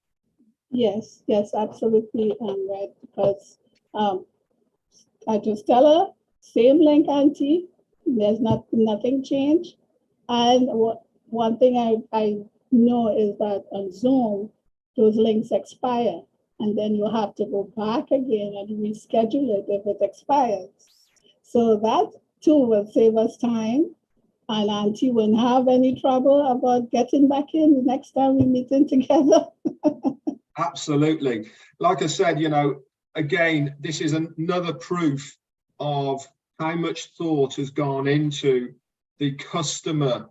Yes, yes, absolutely, Red, because I just tell her, same link, Auntie, there's nothing changed. And one thing I know is that on Zoom, those links expire, and then you have to go back again and reschedule it if it expires. So that too will save us time, and Auntie wouldn't have any trouble about getting back in the next time we meeting together. Absolutely. Like I said, you know, again, this is another proof of how much thought has gone into the customer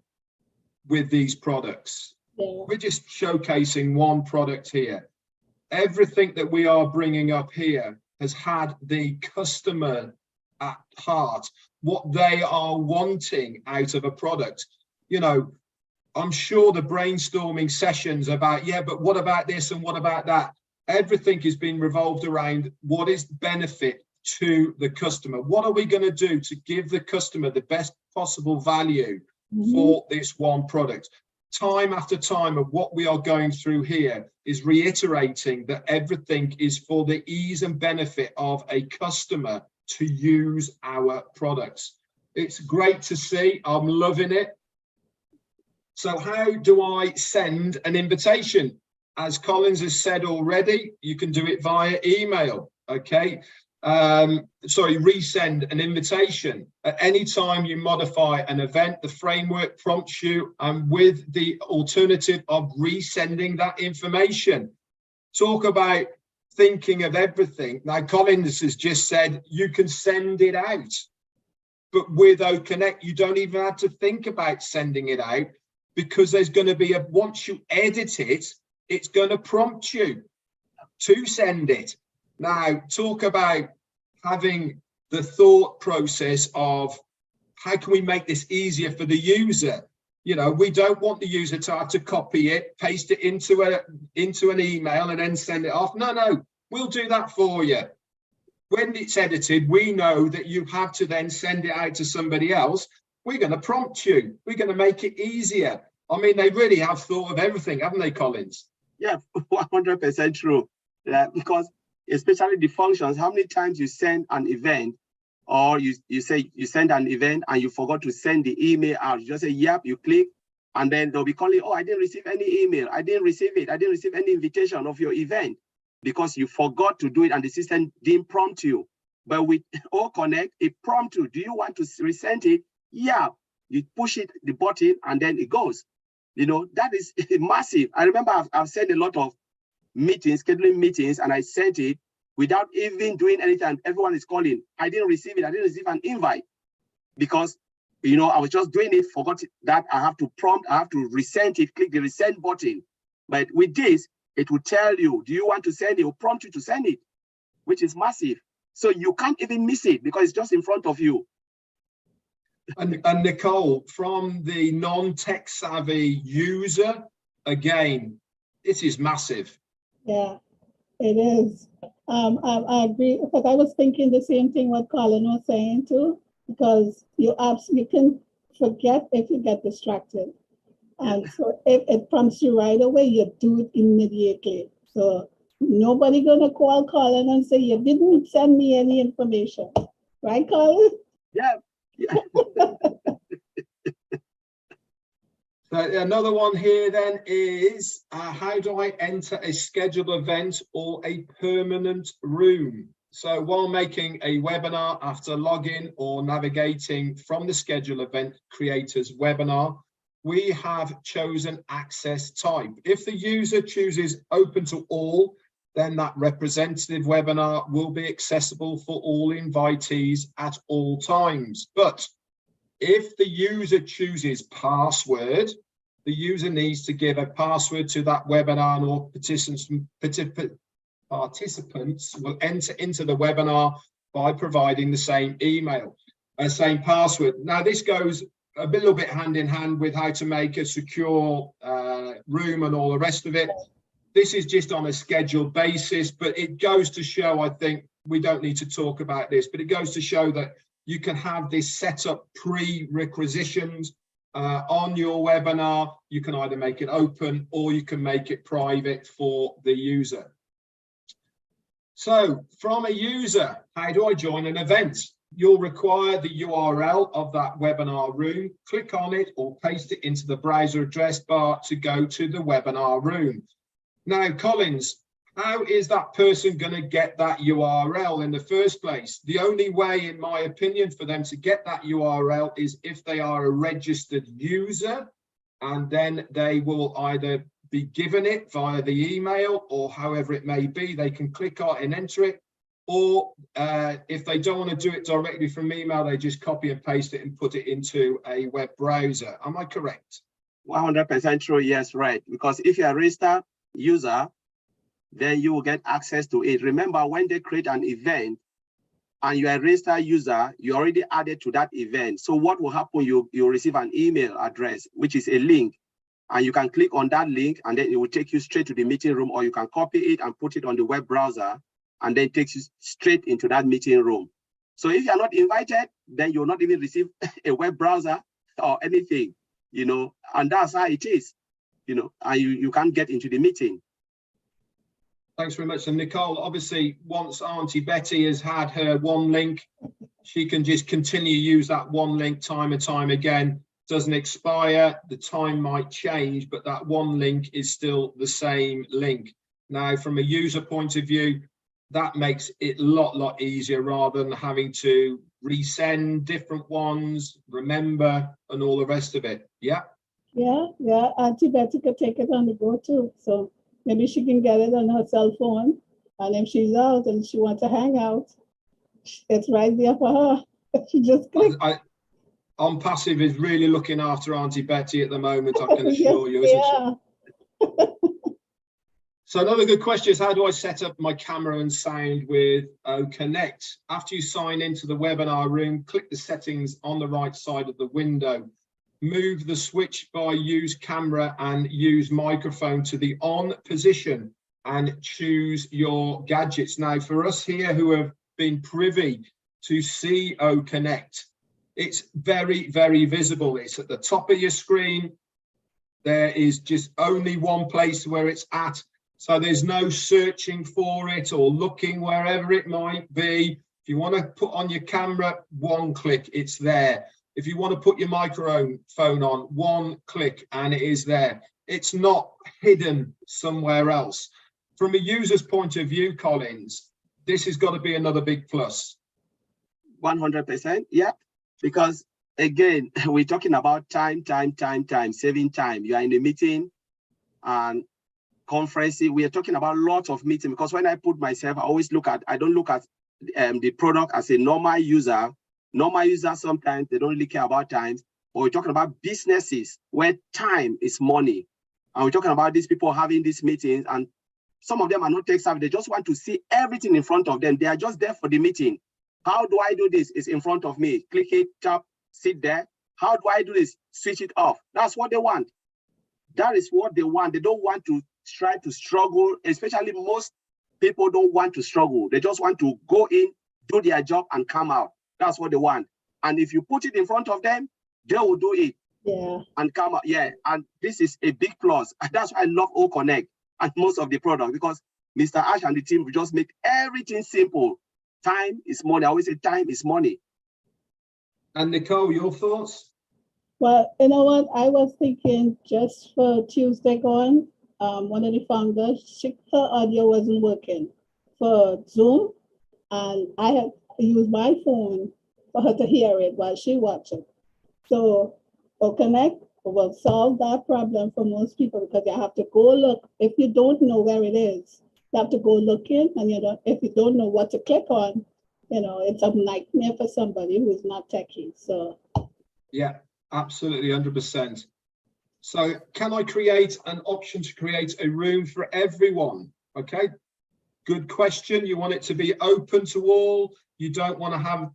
with these products. Yeah. We're just showcasing one product here. Everything that we are bringing up here has had the customer at heart, what they are wanting out of a product. You know, I'm sure the brainstorming sessions about, yeah, but what about this and what about that? Everything is being revolved around what is the benefit to the customer. What are we going to do to give the customer the best possible value for this one product? Time after time of what we are going through here is reiterating that everything is for the ease and benefit of a customer to use our products. It's great to see. I'm loving it. So how do I send an invitation? As Collins has said already, you can do it via email, okay? Resend an invitation. At any time you modify an event, the framework prompts you, and with the alternative of resending that information. Talk about thinking of everything. Now, Collins has just said you can send it out, but with OConnect, you don't even have to think about sending it out, because there's going to be once you edit it, it's going to prompt you to send it. Now, talk about having the thought process of how can we make this easier for the user? You know, we don't want the user to have to copy it, paste it into an email and then send it off. No, we'll do that for you. When it's edited, we know that you have to then send it out to somebody else. We're going to prompt you. We're going to make it easier. I mean, they really have thought of everything, haven't they, Collins? Yeah, 100% true. Because especially the functions, how many times you send an event, or you say you send an event and you forgot to send the email out. You just say, yep, you click, and then they'll be calling, oh, I didn't receive any email. I didn't receive it. I didn't receive any invitation of your event, because you forgot to do it and the system didn't prompt you. But with OConnect, it prompts you. Do you want to resend it? Yeah. You push it, the button, and then it goes. You know, that is massive. I remember I've sent a lot of meetings, scheduling meetings, and I sent it without even doing anything. Everyone is calling. I didn't receive it. I didn't receive an invite, because, you know, I was just doing it, forgot that I have to prompt, I have to resend it, click the resend button. But with this, it will tell you, do you want to send it? It will prompt you to send it, which is massive. So you can't even miss it because it's just in front of you. And Nicole, from the non-tech savvy user, again, it is massive. Yeah, it is. I agree, but I was thinking the same thing what Colin was saying too, because you can forget if you get distracted. And so if it prompts you right away, you do it immediately. So nobody gonna call Colin and say, you didn't send me any information. Right, Colin? Yeah. So another one here then is, how do I enter a scheduled event or a permanent room? So while making a webinar, after login or navigating from the scheduled event creator's webinar, we have chosen access type. If the user chooses open to all, then that representative webinar will be accessible for all invitees at all times. But if the user chooses password, the user needs to give a password to that webinar, and all participants will enter into the webinar by providing the same email. same password. Now this goes a little bit hand in hand with how to make a secure room and all the rest of it. This is just on a scheduled basis, but it goes to show, I think we don't need to talk about this, but it goes to show that you can have this set up prerequisitions on your webinar. You can either make it open or you can make it private for the user. So from a user, how do I join an event? You'll require the URL of that webinar room. Click on it or paste it into the browser address bar to go to the webinar room. Now, Collins, how is that person going to get that URL in the first place? The only way, in my opinion, for them to get that URL is if they are a registered user, and then they will either be given it via the email or however it may be. They can click on it and enter it. Or if they don't want to do it directly from email, they just copy and paste it and put it into a web browser. Am I correct? 100% true, yes, right. Because if you're a registered user, then you will get access to it. Remember, when they create an event and you're a registered user, you already added to that event. So what will happen, you'll receive an email address, which is a link. And you can click on that link and then it will take you straight to the meeting room, or you can copy it and put it on the web browser and then it takes you straight into that meeting room. So if you're not invited, then you'll not even receive a web browser or anything, you know, and that's how it is, you know, and you can't get into the meeting. Thanks very much. And Nicole, obviously, once Auntie Betty has had her one link, she can just continue to use that one link time and time again. Doesn't expire, the time might change, but that one link is still the same link. Now, from a user point of view, that makes it a lot easier rather than having to resend different ones, remember, and all the rest of it. Yeah? Yeah, Auntie Betty could take it on the go too. So maybe she can get it on her cell phone. And if she's out and she wants to hang out, it's right there for her. She just clicks. On Passive is really looking after Auntie Betty at the moment, I can assure you, isn't she? So another good question is, how do I set up my camera and sound with Connect? After you sign into the webinar room, click the settings on the right side of the window. Move the switch by use camera and use microphone to the on position and choose your gadgets. Now, for us here who have been privy to see Connect, it's very visible. It's at the top of your screen. There is just only one place where it's at. So there's no searching for it or looking wherever it might be. If you want to put on your camera, one click, it's there. If you want to put your microphone on, one click and it is there. It's not hidden somewhere else. From a user's point of view, Collins, this has got to be another big plus. 100%, yeah. Because again, we're talking about time, saving time. You are in a meeting and conferencing. We are talking about lots of meetings, because when I put myself, I don't look at the product as a normal user. Normal users, sometimes they don't really care about time. But we're talking about businesses where time is money. And we're talking about these people having these meetings, and some of them are not tech savvy. They just want to see everything in front of them. They are just there for the meeting. How do I do this? It's in front of me. Click it, tap, sit there. How do I do this? Switch it off. That's what they want. That is what they want. They don't want to try to struggle, especially most people don't want to struggle. They just want to go in, do their job, and come out. That's what they want. And if you put it in front of them, they will do it. Yeah. And come out. Yeah. And this is a big plus. That's why I love Connect and most of the product, because Mr. Ash and the team will just make everything simple. Time is money. I always say time is money. And Nicole, your thoughts? Well, you know what? I was thinking just for Tuesday going, one of the founders, her audio wasn't working for Zoom, and I had used my phone for her to hear it while she watched it. So Connect will solve that problem for most people, because you have to go look. If you don't know where it is, you have to go look in, and if you don't know what to click on, it's a nightmare for somebody who's not techie. So yeah, absolutely, 100%. So can I create an option to create a room for everyone? Okay, good question. You want it to be open to all. You don't want to have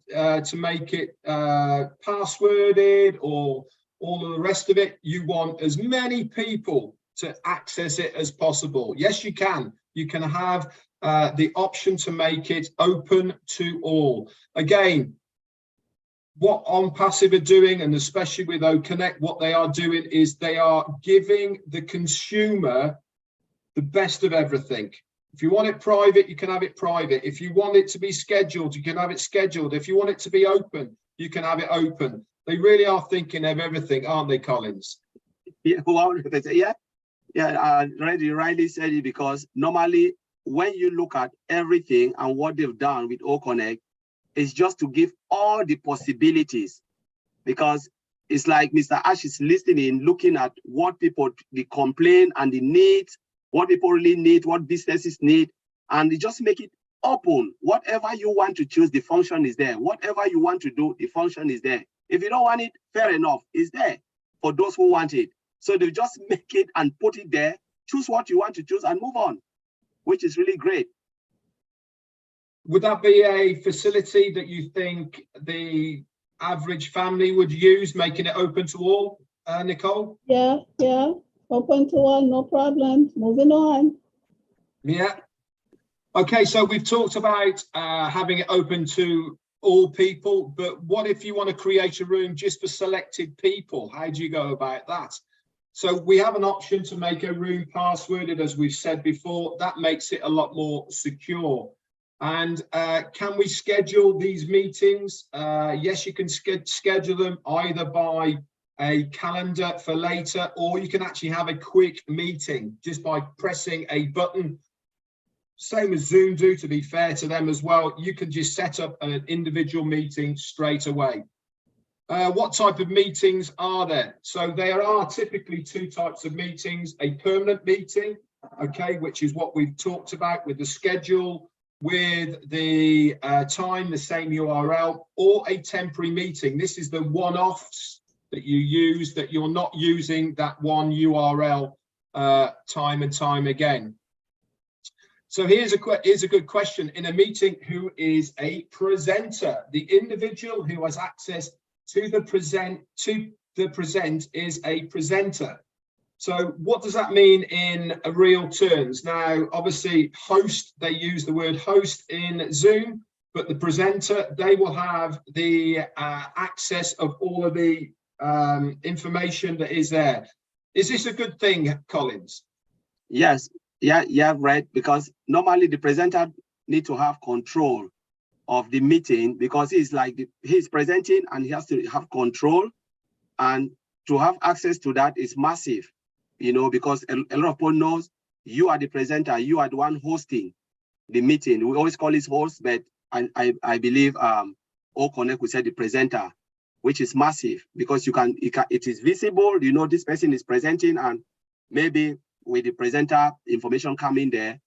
to make it passworded or all of the rest of it. You want as many people to access it as possible. Yes, you can. You can have the option to make it open to all. Again, what OnPassive are doing, and especially with OConnect, what they are doing is they are giving the consumer the best of everything. If you want it private, you can have it private. If you want it to be scheduled, you can have it scheduled. If you want it to be open, you can have it open. They really are thinking of everything, aren't they, Collins? Yeah, well, you rightly said it, because normally when you look at everything and what they've done with OConnect, it's just to give all the possibilities, because it's like Mr. Ash is listening, looking at what people, the complaint and the needs, what people really need, what businesses need, and they just make it open. Whatever you want to choose, the function is there. Whatever you want to do, the function is there. If you don't want it, fair enough, it's there for those who want it. So they just make it and put it there, choose what you want to choose and move on, which is really great. Would that be a facility that you think the average family would use, making it open to all, Nicole? Yeah, open to all, no problem. Moving on. Yeah. Okay, so we've talked about having it open to all people, but what if you want to create a room just for selected people? How do you go about that? So we have an option to make a room passworded, as we've said before. That makes it a lot more secure. And can we schedule these meetings? Yes, you can schedule them either by a calendar for later, or you can actually have a quick meeting just by pressing a button. Same as Zoom do, to be fair to them as well. You can just set up an individual meeting straight away. What type of meetings are there? So there are typically two types of meetings: a permanent meeting, okay, which is what we've talked about with the schedule, with the time, the same URL, or a temporary meeting. This is the one-offs that you use, that you're not using that one URL time and time again. So here's a good question. In a meeting, who is a presenter? The individual who has access to the present is a presenter. So what does that mean in real terms? Now, obviously, host, they use the word host in Zoom, but the presenter, they will have the access of all of the information that is there. Is this a good thing, Collins? Yes. Yeah, right. Because normally the presenter need to have control of the meeting, because he's presenting and he has to have control, and to have access to that is massive, because a lot of people knows you are the presenter, you are the one hosting the meeting. We always call it host, but I believe OConnect will say the presenter, which is massive, because it is visible, this person is presenting, and maybe with the presenter information coming there,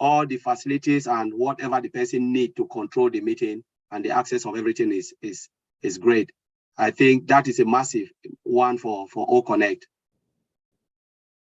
all the facilities and whatever the person need to control the meeting and the access of everything is great. I think that is a massive one for OConnect.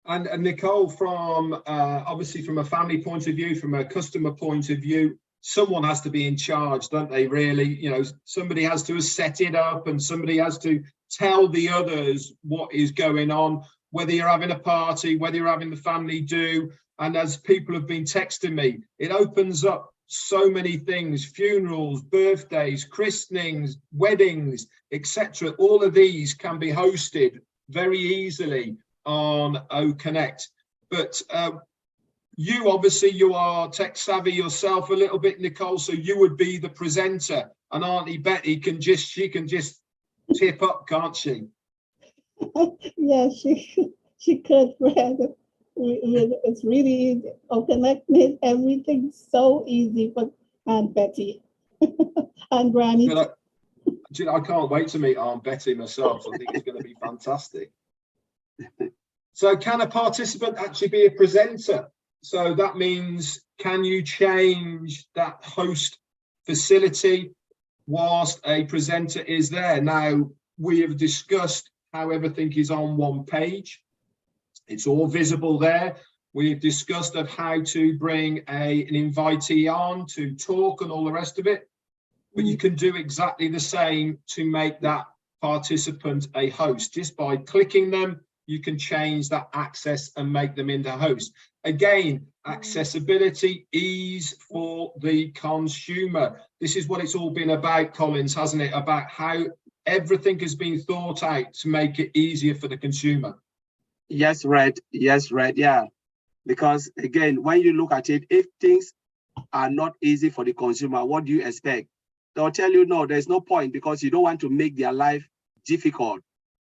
And Nicole, from obviously from a family point of view, from a customer point of view, someone has to be in charge, don't they, really? Somebody has to set it up, and somebody has to tell the others what is going on, whether you're having a party, whether you're having the family do. And as people have been texting me, it opens up so many things: funerals, birthdays, christenings, weddings, etc. All of these can be hosted very easily on OConnect. But you are tech savvy yourself a little bit, Nicole, so you would be the presenter, and Auntie Betty can just tip up, can't she? Yeah, she could, Fred. It's really OConnect made everything so easy for Aunt Betty and Granny. I can't wait to meet Aunt Betty myself. I think it's going to be fantastic. So can a participant actually be a presenter? So that means, can you change that host facility whilst a presenter is there? Now, we have discussed how everything is on one page. It's all visible there. We've discussed of how to bring an invitee on to talk and all the rest of it. but you can do exactly the same to make that participant a host. Just by clicking them, you can change that access and make them into host. Again, accessibility, ease for the consumer. This is what it's all been about, Collins, hasn't it? About how everything has been thought out to make it easier for the consumer. Yes, Red. Yes, Red. Yeah. Because again, when you look at it, if things are not easy for the consumer, what do you expect? They'll tell you, no, there's no point, because you don't want to make their life difficult.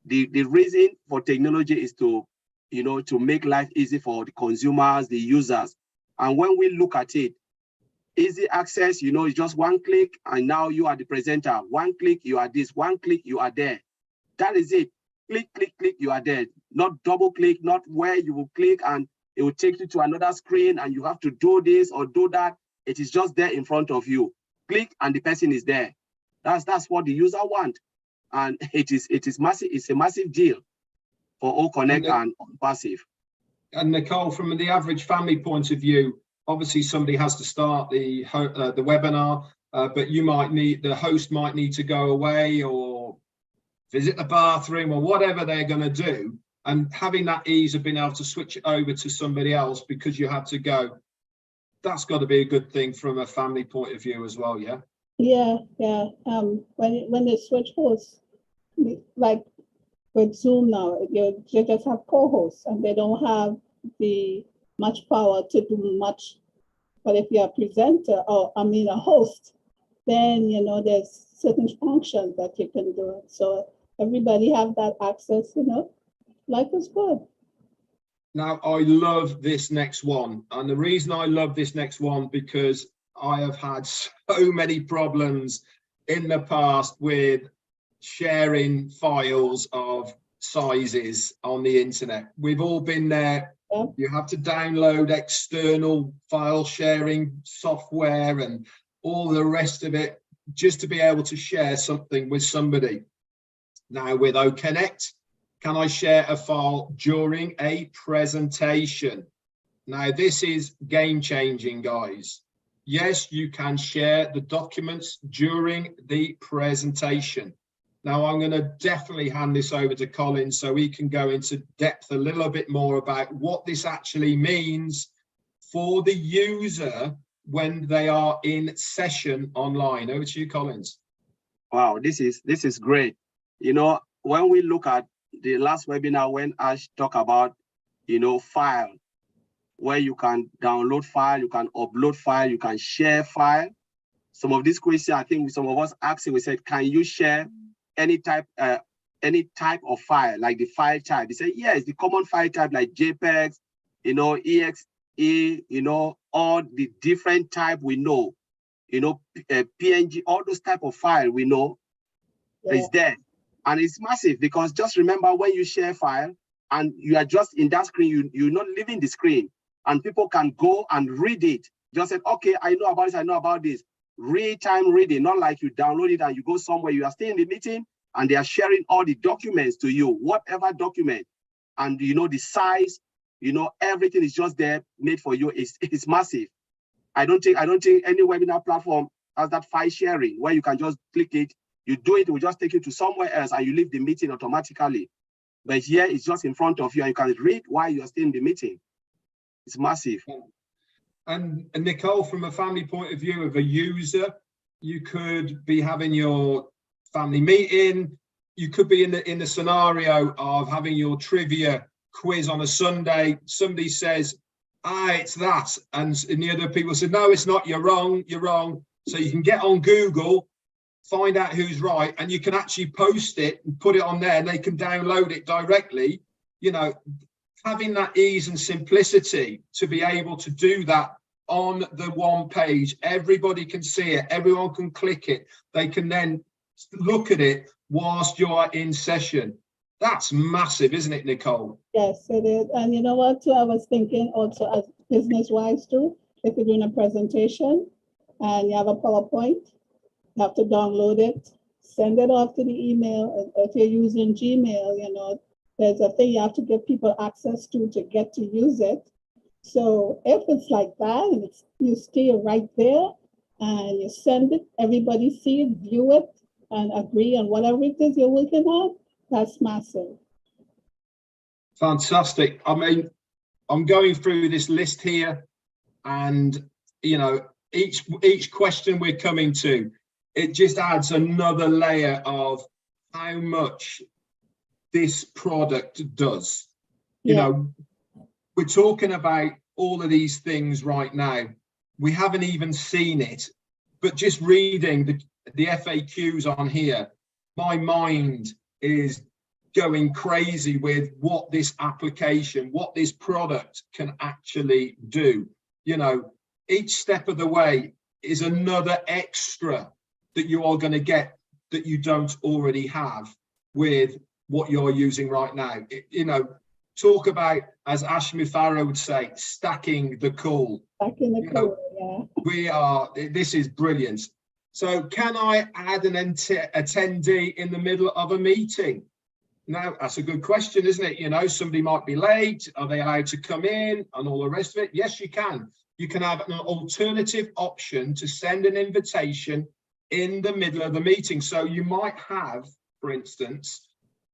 The reason for technology is to, to make life easy for the consumers, the users. And when we look at it, easy access, it's just one click, and now you are the presenter. One click, you are this. One click, you are there. That is it. Click, click, click, you are there. Not double click, not where you will click and it will take you to another screen and you have to do this or do that. It is just there in front of you. Click and the person is there. That's what the user want. And it is massive. It's a massive deal for All Connect and Passive. And Nicole, from the average family point of view, obviously somebody has to start the webinar, but the host might need to go away or visit the bathroom or whatever they're going to do. And having that ease of being able to switch it over to somebody else because you had to go, that's got to be a good thing from a family point of view as well, yeah? Yeah. When they switch hosts, like with Zoom now, you just have co-hosts and they don't have the much power to do much. But if you're a presenter a host, then there's certain functions that you can do. So everybody have that access, life is good. Now, I love this next one. And the reason I love this next one, because I have had so many problems in the past with sharing files of sizes on the internet. We've all been there. Yeah. You have to download external file sharing software and all the rest of it just to be able to share something with somebody. Now with OConnect, can I share a file during a presentation? Now this is game changing, guys. Yes, you can share the documents during the presentation. Now I'm going to definitely hand this over to Colin so he can go into depth a little bit more about what this actually means for the user when they are in session online. Over to you, Collins. Wow, this is great. When we look at the last webinar, when Ash talked about, file, where you can download file, you can upload file, you can share file. Some of these questions, I think some of us asking, we said, can you share any type of file, like the file type? They say, yes, the common file type like JPEG, EXE, all the different type we know, PNG, all those type of file we know is there. And it's massive, because just remember when you share file and you are just in that screen, you're not leaving the screen, and people can go and read it. Just say, okay, I know about this, I know about this. Real-time reading, not like you download it and you go somewhere, you are still in the meeting and they are sharing all the documents to you, whatever document, and the size, everything is just there made for you. It's massive. I don't think any webinar platform has that file sharing where you can just click it, you do it will just take you to somewhere else and you leave the meeting automatically. But here it's just in front of you and you can read while you're still in the meeting. It's massive. And Nicole, from a family point of view of a user, you could be having your family meeting. You could be in the scenario of having your trivia quiz on a Sunday. Somebody says, it's that. And the other people say, no, it's not. You're wrong. You're wrong. So you can get on Google, find out who's right, and you can actually post it and put it on there and they can download it directly. Having that ease and simplicity to be able to do that on the one page, everybody can see it, everyone can click it, they can then look at it whilst you're in session. That's massive, isn't it, Nicole? Yes, it is. And you know what, too, I was thinking also as business-wise too, if you're doing a presentation and you have a PowerPoint, you have to download it, send it off to the email. If you're using Gmail, there's a thing you have to give people access to get to use it. So if it's like that and you stay right there and you send it, everybody see it, view it, and agree on whatever it is you're working on. That's massive. Fantastic. I mean, I'm going through this list here, and you know, each question we're coming to, it just adds another layer of how much this product does. You know, we're talking about all of these things right now. We haven't even seen it, but just reading the FAQs on here, my mind is going crazy with what this application, what this product can actually do. You know, each step of the way is another extra that you are going to get that you don't already have with what you're using right now. You know, talk about, as Ashmi Farah would say, stacking the cool. Stacking the cool, yeah. This is brilliant. So can I add an attendee in the middle of a meeting? Now, that's a good question, isn't it? You know, somebody might be late. Are they allowed to come in and all the rest of it? Yes, you can. You can have an alternative option to send an invitation in the middle of the meeting. So you might have, for instance,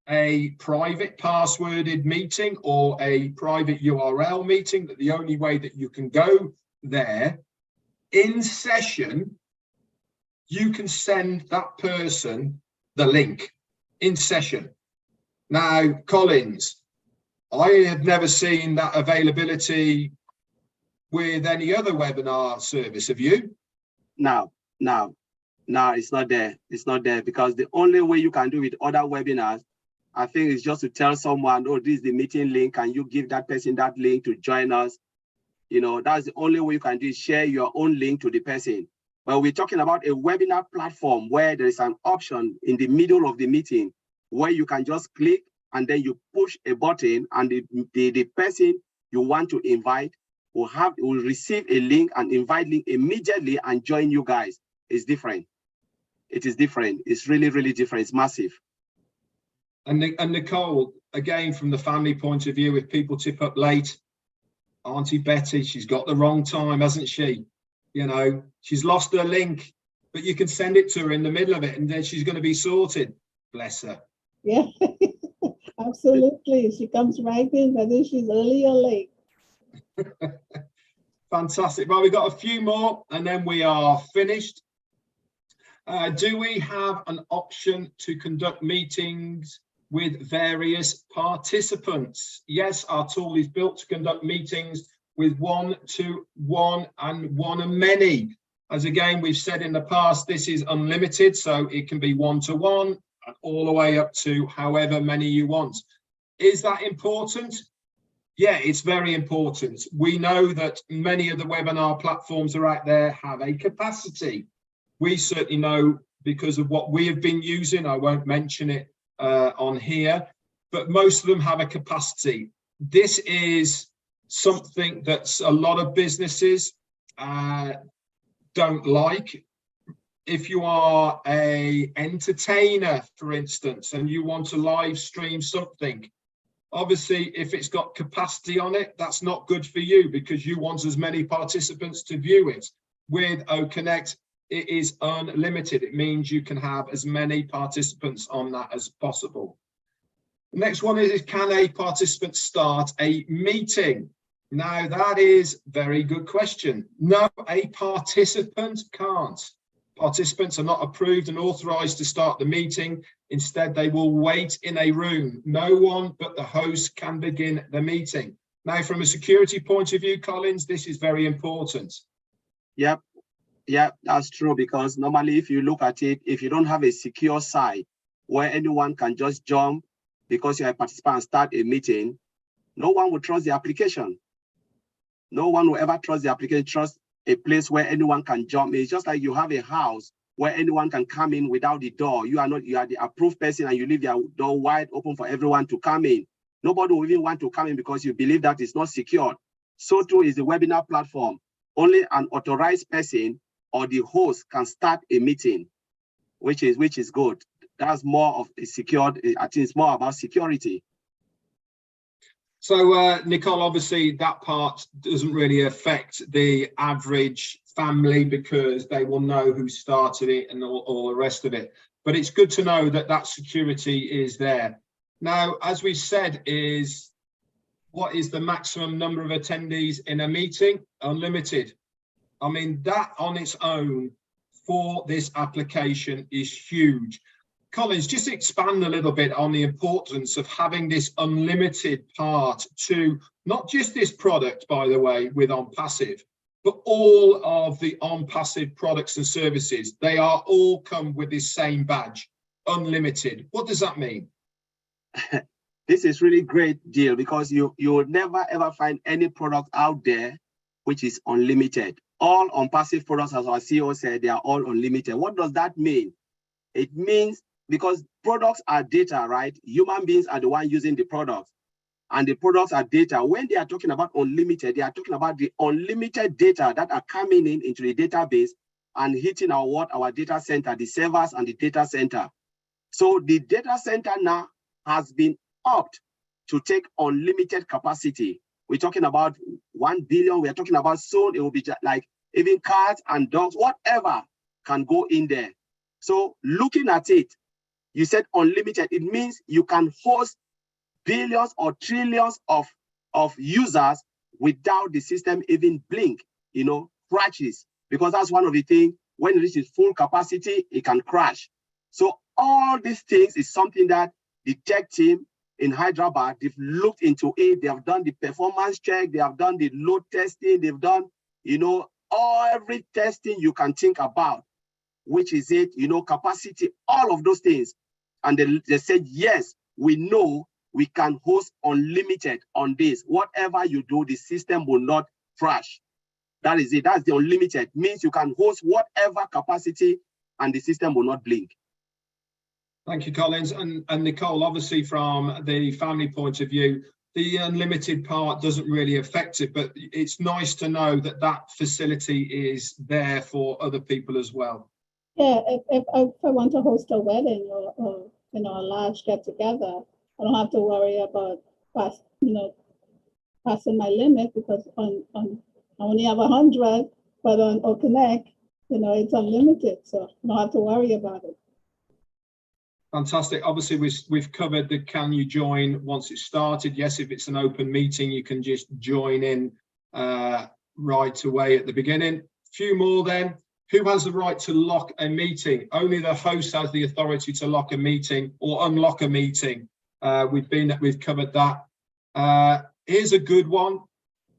a private passworded meeting or a private URL meeting, that the only way that you can go there in session, you can send that person the link in session. Now, Collins, I have never seen that availability with any other webinar service. Have you? No, it's not there. It's not there, because the only way you can do with other webinars, I think, is just to tell someone, oh, this is the meeting link, and you give that person that link to join us. You know, that's the only way you can do is share your own link to the person. But we're talking about a webinar platform where there is an option in the middle of the meeting where you can just click and then you push a button, and the person you want to invite will receive a link and invite link immediately and join you guys. It's different. It is different. It's really, really different. It's massive. And Nicole, again, from the family point of view, if people tip up late, Auntie Betty, she's got the wrong time, hasn't she? You know, she's lost her link, but you can send it to her in the middle of it, and then she's going to be sorted. Bless her. Yeah, absolutely. She comes right in, whether she's early or late. Fantastic. Well, we've got a few more and then we are finished. Do we have an option to conduct meetings with various participants? Yes, our tool is built to conduct meetings with one-to-one and one-to-many. As again, we've said in the past, this is unlimited, so it can be one-to-one and all the way up to however many you want. Is that important? Yeah, it's very important. We know that many of the webinar platforms are out there have a capacity. We certainly know because of what we have been using. I won't mention it on here, but most of them have a capacity. This is something that a lot of businesses don't like. If you are an entertainer, for instance, and you want to live stream something, obviously, if it's got capacity on it, that's not good for you because you want as many participants to view it. With OConnect, it is unlimited. It means you can have as many participants on that as possible. The next one is, can a participant start a meeting? Now, that is a very good question. No, a participant can't. Participants are not approved and authorized to start the meeting. Instead, they will wait in a room. No one but the host can begin the meeting. Now, from a security point of view, Collins, this is very important. Yep, that's true, because normally if you look at it, if you don't have a secure site where anyone can just jump because you're a participant and start a meeting, no one will trust the application. No one will ever trust the application, trust a place where anyone can jump. It's just like you have a house where anyone can come in without the door. You are the approved person and you leave your door wide open for everyone to come in. Nobody will even want to come in because you believe that it's not secured. So too is the webinar platform. Only an authorized person or the host can start a meeting, which is good. That's more of a secured, I think it's more about security. So, Nicole, obviously that part doesn't really affect the average family because they will know who started it and all the rest of it. But it's good to know that that security is there. Now, as we said, what is the maximum number of attendees in a meeting? Unlimited. I mean, that on its own for this application is huge. Collins, just expand a little bit on the importance of having this unlimited part to not just this product, by the way, with OnPassive, but all of the OnPassive products and services. They are all come with this same badge, unlimited. What does that mean? This is really great deal because you will never ever find any product out there which is unlimited. All OnPassive products, as our CEO said, they are all unlimited. What does that mean? It means because products are data, right? Human beings are the one using the products, and the products are data. When they are talking about unlimited, they are talking about the unlimited data that are coming into the database and hitting our data center, the servers and the data center. So the data center now has been upped to take unlimited capacity. We're talking about 1 billion. We're talking about soon it will be like even cats and dogs, whatever can go in there. So looking at it, you said unlimited. It means you can host billions or trillions of users without the system even blink, crashes. Because that's one of the things, when it reaches full capacity, it can crash. So all these things is something that the tech team in Hyderabad, they've looked into it. They have done the performance check. They have done the load testing. They've done, every testing you can think about, which is it, capacity, all of those things. And they said, yes, we know we can host unlimited on this. Whatever you do, the system will not crash. That is it. That's the unlimited. Means you can host whatever capacity and the system will not blink. Thank you, Collins. And Nicole, obviously from the family point of view, the unlimited part doesn't really affect it, but it's nice to know that that facility is there for other people as well. Yeah, if I want to host a wedding or a large get together, I don't have to worry about passing my limit because I only have 100, but on OConnect, it's unlimited, so I don't have to worry about it. Fantastic. Obviously, we've covered the can you join once it's started. Yes, if it's an open meeting, you can just join in right away at the beginning. Few more then. Who has the right to lock a meeting? Only the host has the authority to lock a meeting or unlock a meeting. We've covered that. Here's a good one.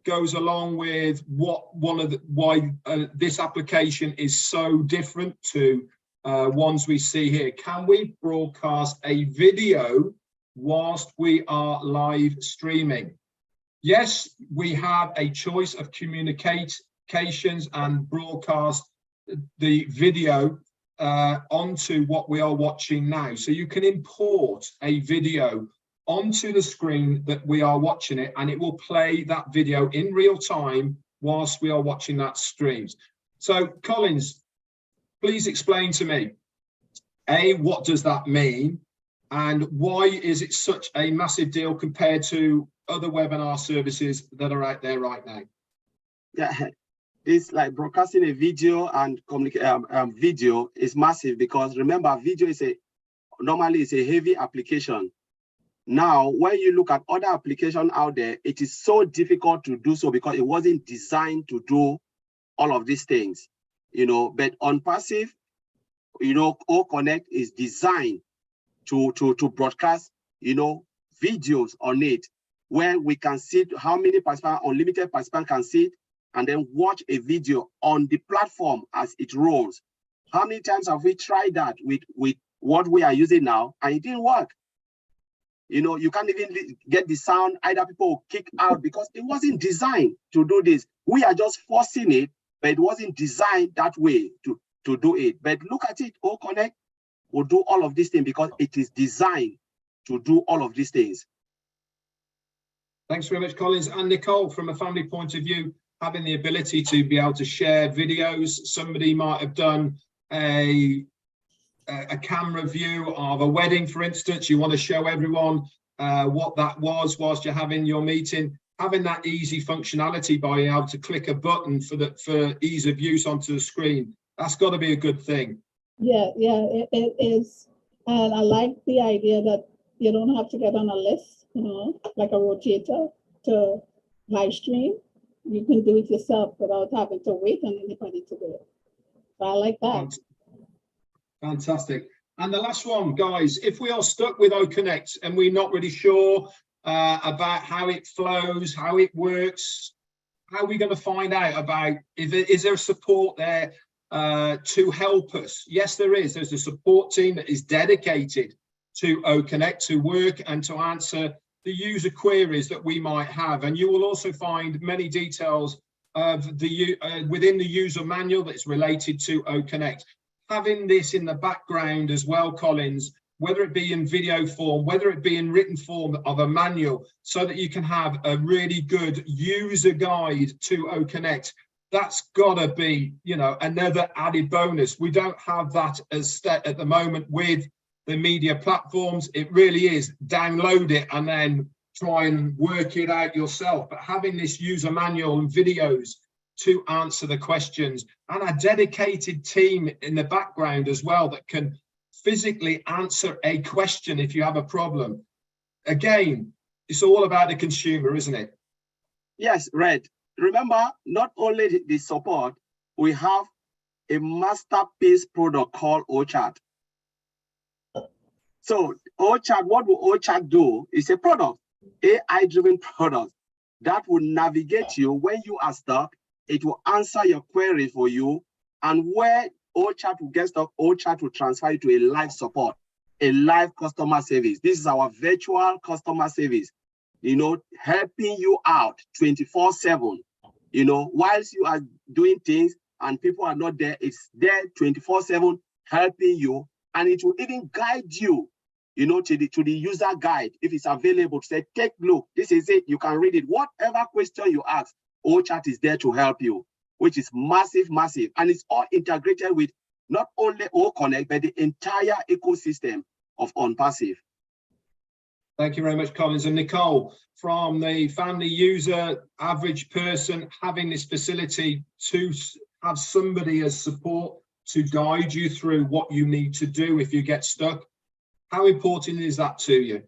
Goes along with why this application is so different to ones we see here. Can we broadcast a video whilst we are live streaming? Yes, we have a choice of communications and broadcast the video onto what we are watching now. So you can import a video onto the screen that we are watching it, and it will play that video in real time whilst we are watching that stream. So Collins, please explain to me, A, what does that mean? And why is it such a massive deal compared to other webinar services that are out there right now? Yeah, it's like broadcasting a video and video is massive because remember, video is normally a heavy application. Now, when you look at other applications out there, it is so difficult to do so because it wasn't designed to do all of these things, but OnPassive, OConnect is designed to broadcast, videos on it where we can see how many participants, unlimited participants can see and then watch a video on the platform as it rolls. How many times have we tried that with what we are using now and it didn't work? You can't even get the sound. Either people will kick out because it wasn't designed to do this. We are just forcing it, but it wasn't designed that way to do it. But look at it, OConnect will do all of these things because it is designed to do all of these things. Thanks very much, Collins. And Nicole, from a family point of view, having the ability to be able to share videos, somebody might have done a camera view of a wedding, for instance. You want to show everyone what that was whilst you're having your meeting, having that easy functionality by being able to click a button for ease of use onto the screen. That's got to be a good thing. Yeah, it is. And I like the idea that you don't have to get on a list, like a rotator to live stream. You can do it yourself without having to wait on anybody to do it. So I like that. Fantastic. And the last one, guys, if we are stuck with OConnect and we're not really sure about how it flows, how it works, how are we going to find out about, is there support there to help us? Yes, there is. There's a support team that is dedicated to OConnect to work and to answer the user queries that we might have. And you will also find many details of the within the user manual that's related to OConnect. Having this in the background as well, Collins, whether it be in video form, whether it be in written form of a manual, so that you can have a really good user guide to OConnect. That's gotta be, another added bonus. We don't have that as at the moment with the media platforms. It really is download it and then try and work it out yourself. But having this user manual and videos to answer the questions, and a dedicated team in the background as well that can physically answer a question if you have a problem. Again, it's all about the consumer, isn't it? Yes, Red. Remember, not only the support, we have a masterpiece product called OChat. So OChat, what will OChat do? It's a product, AI-driven product that will navigate you when you are stuck. It will answer your query for you, and where OChat will get stuck, OChat will transfer you to a live support, a live customer service. This is our virtual customer service, helping you out 24/7. Whilst you are doing things and people are not there, it's there 24/7 helping you, and it will even guide you, to the user guide if it's available. To say, take a look, this is it. You can read it. Whatever question you ask, OChat is there to help you, which is massive, and it's all integrated with not only OConnect, but the entire ecosystem of OnPassive. Thank you very much, Collins. And Nicole, from the family user, average person, having this facility to have somebody as support to guide you through what you need to do if you get stuck, how important is that to you?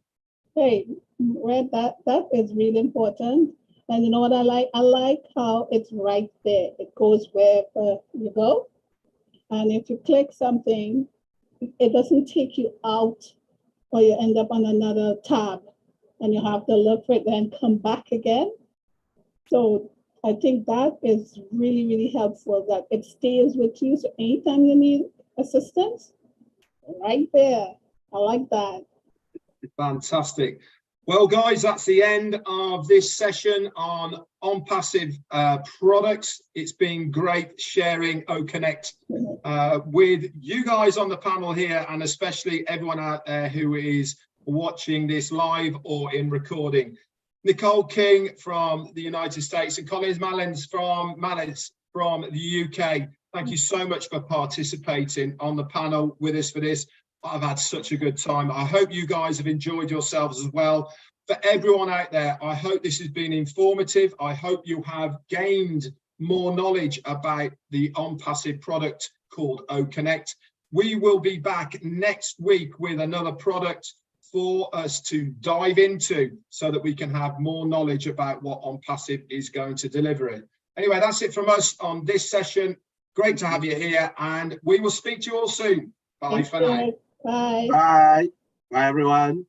Hey, Red, that is really important. And you know what I like? I like how it's right there. It goes wherever you go. And if you click something, it doesn't take you out, or you end up on another tab and you have to look for it, then come back again. So I think that is really, really helpful, that it stays with you. So anytime you need assistance, right there. I like that. Fantastic. Well, guys, that's the end of this session on OnPassive products. It's been great sharing OConnect with you guys on the panel here, and especially everyone out there who is watching this live or in recording. Nicole King from the United States and Collins Mallins from the UK. Thank you so much for participating on the panel with us for this. I've had such a good time. I hope you guys have enjoyed yourselves as well. For everyone out there, I hope this has been informative. I hope you have gained more knowledge about the OnPassive product called OConnect. We will be back next week with another product for us to dive into so that we can have more knowledge about what OnPassive is going to deliver. Anyway, that's it from us on this session. Great to have you here, and we will speak to you all soon. Bye for now. Bye. Bye. Bye, everyone.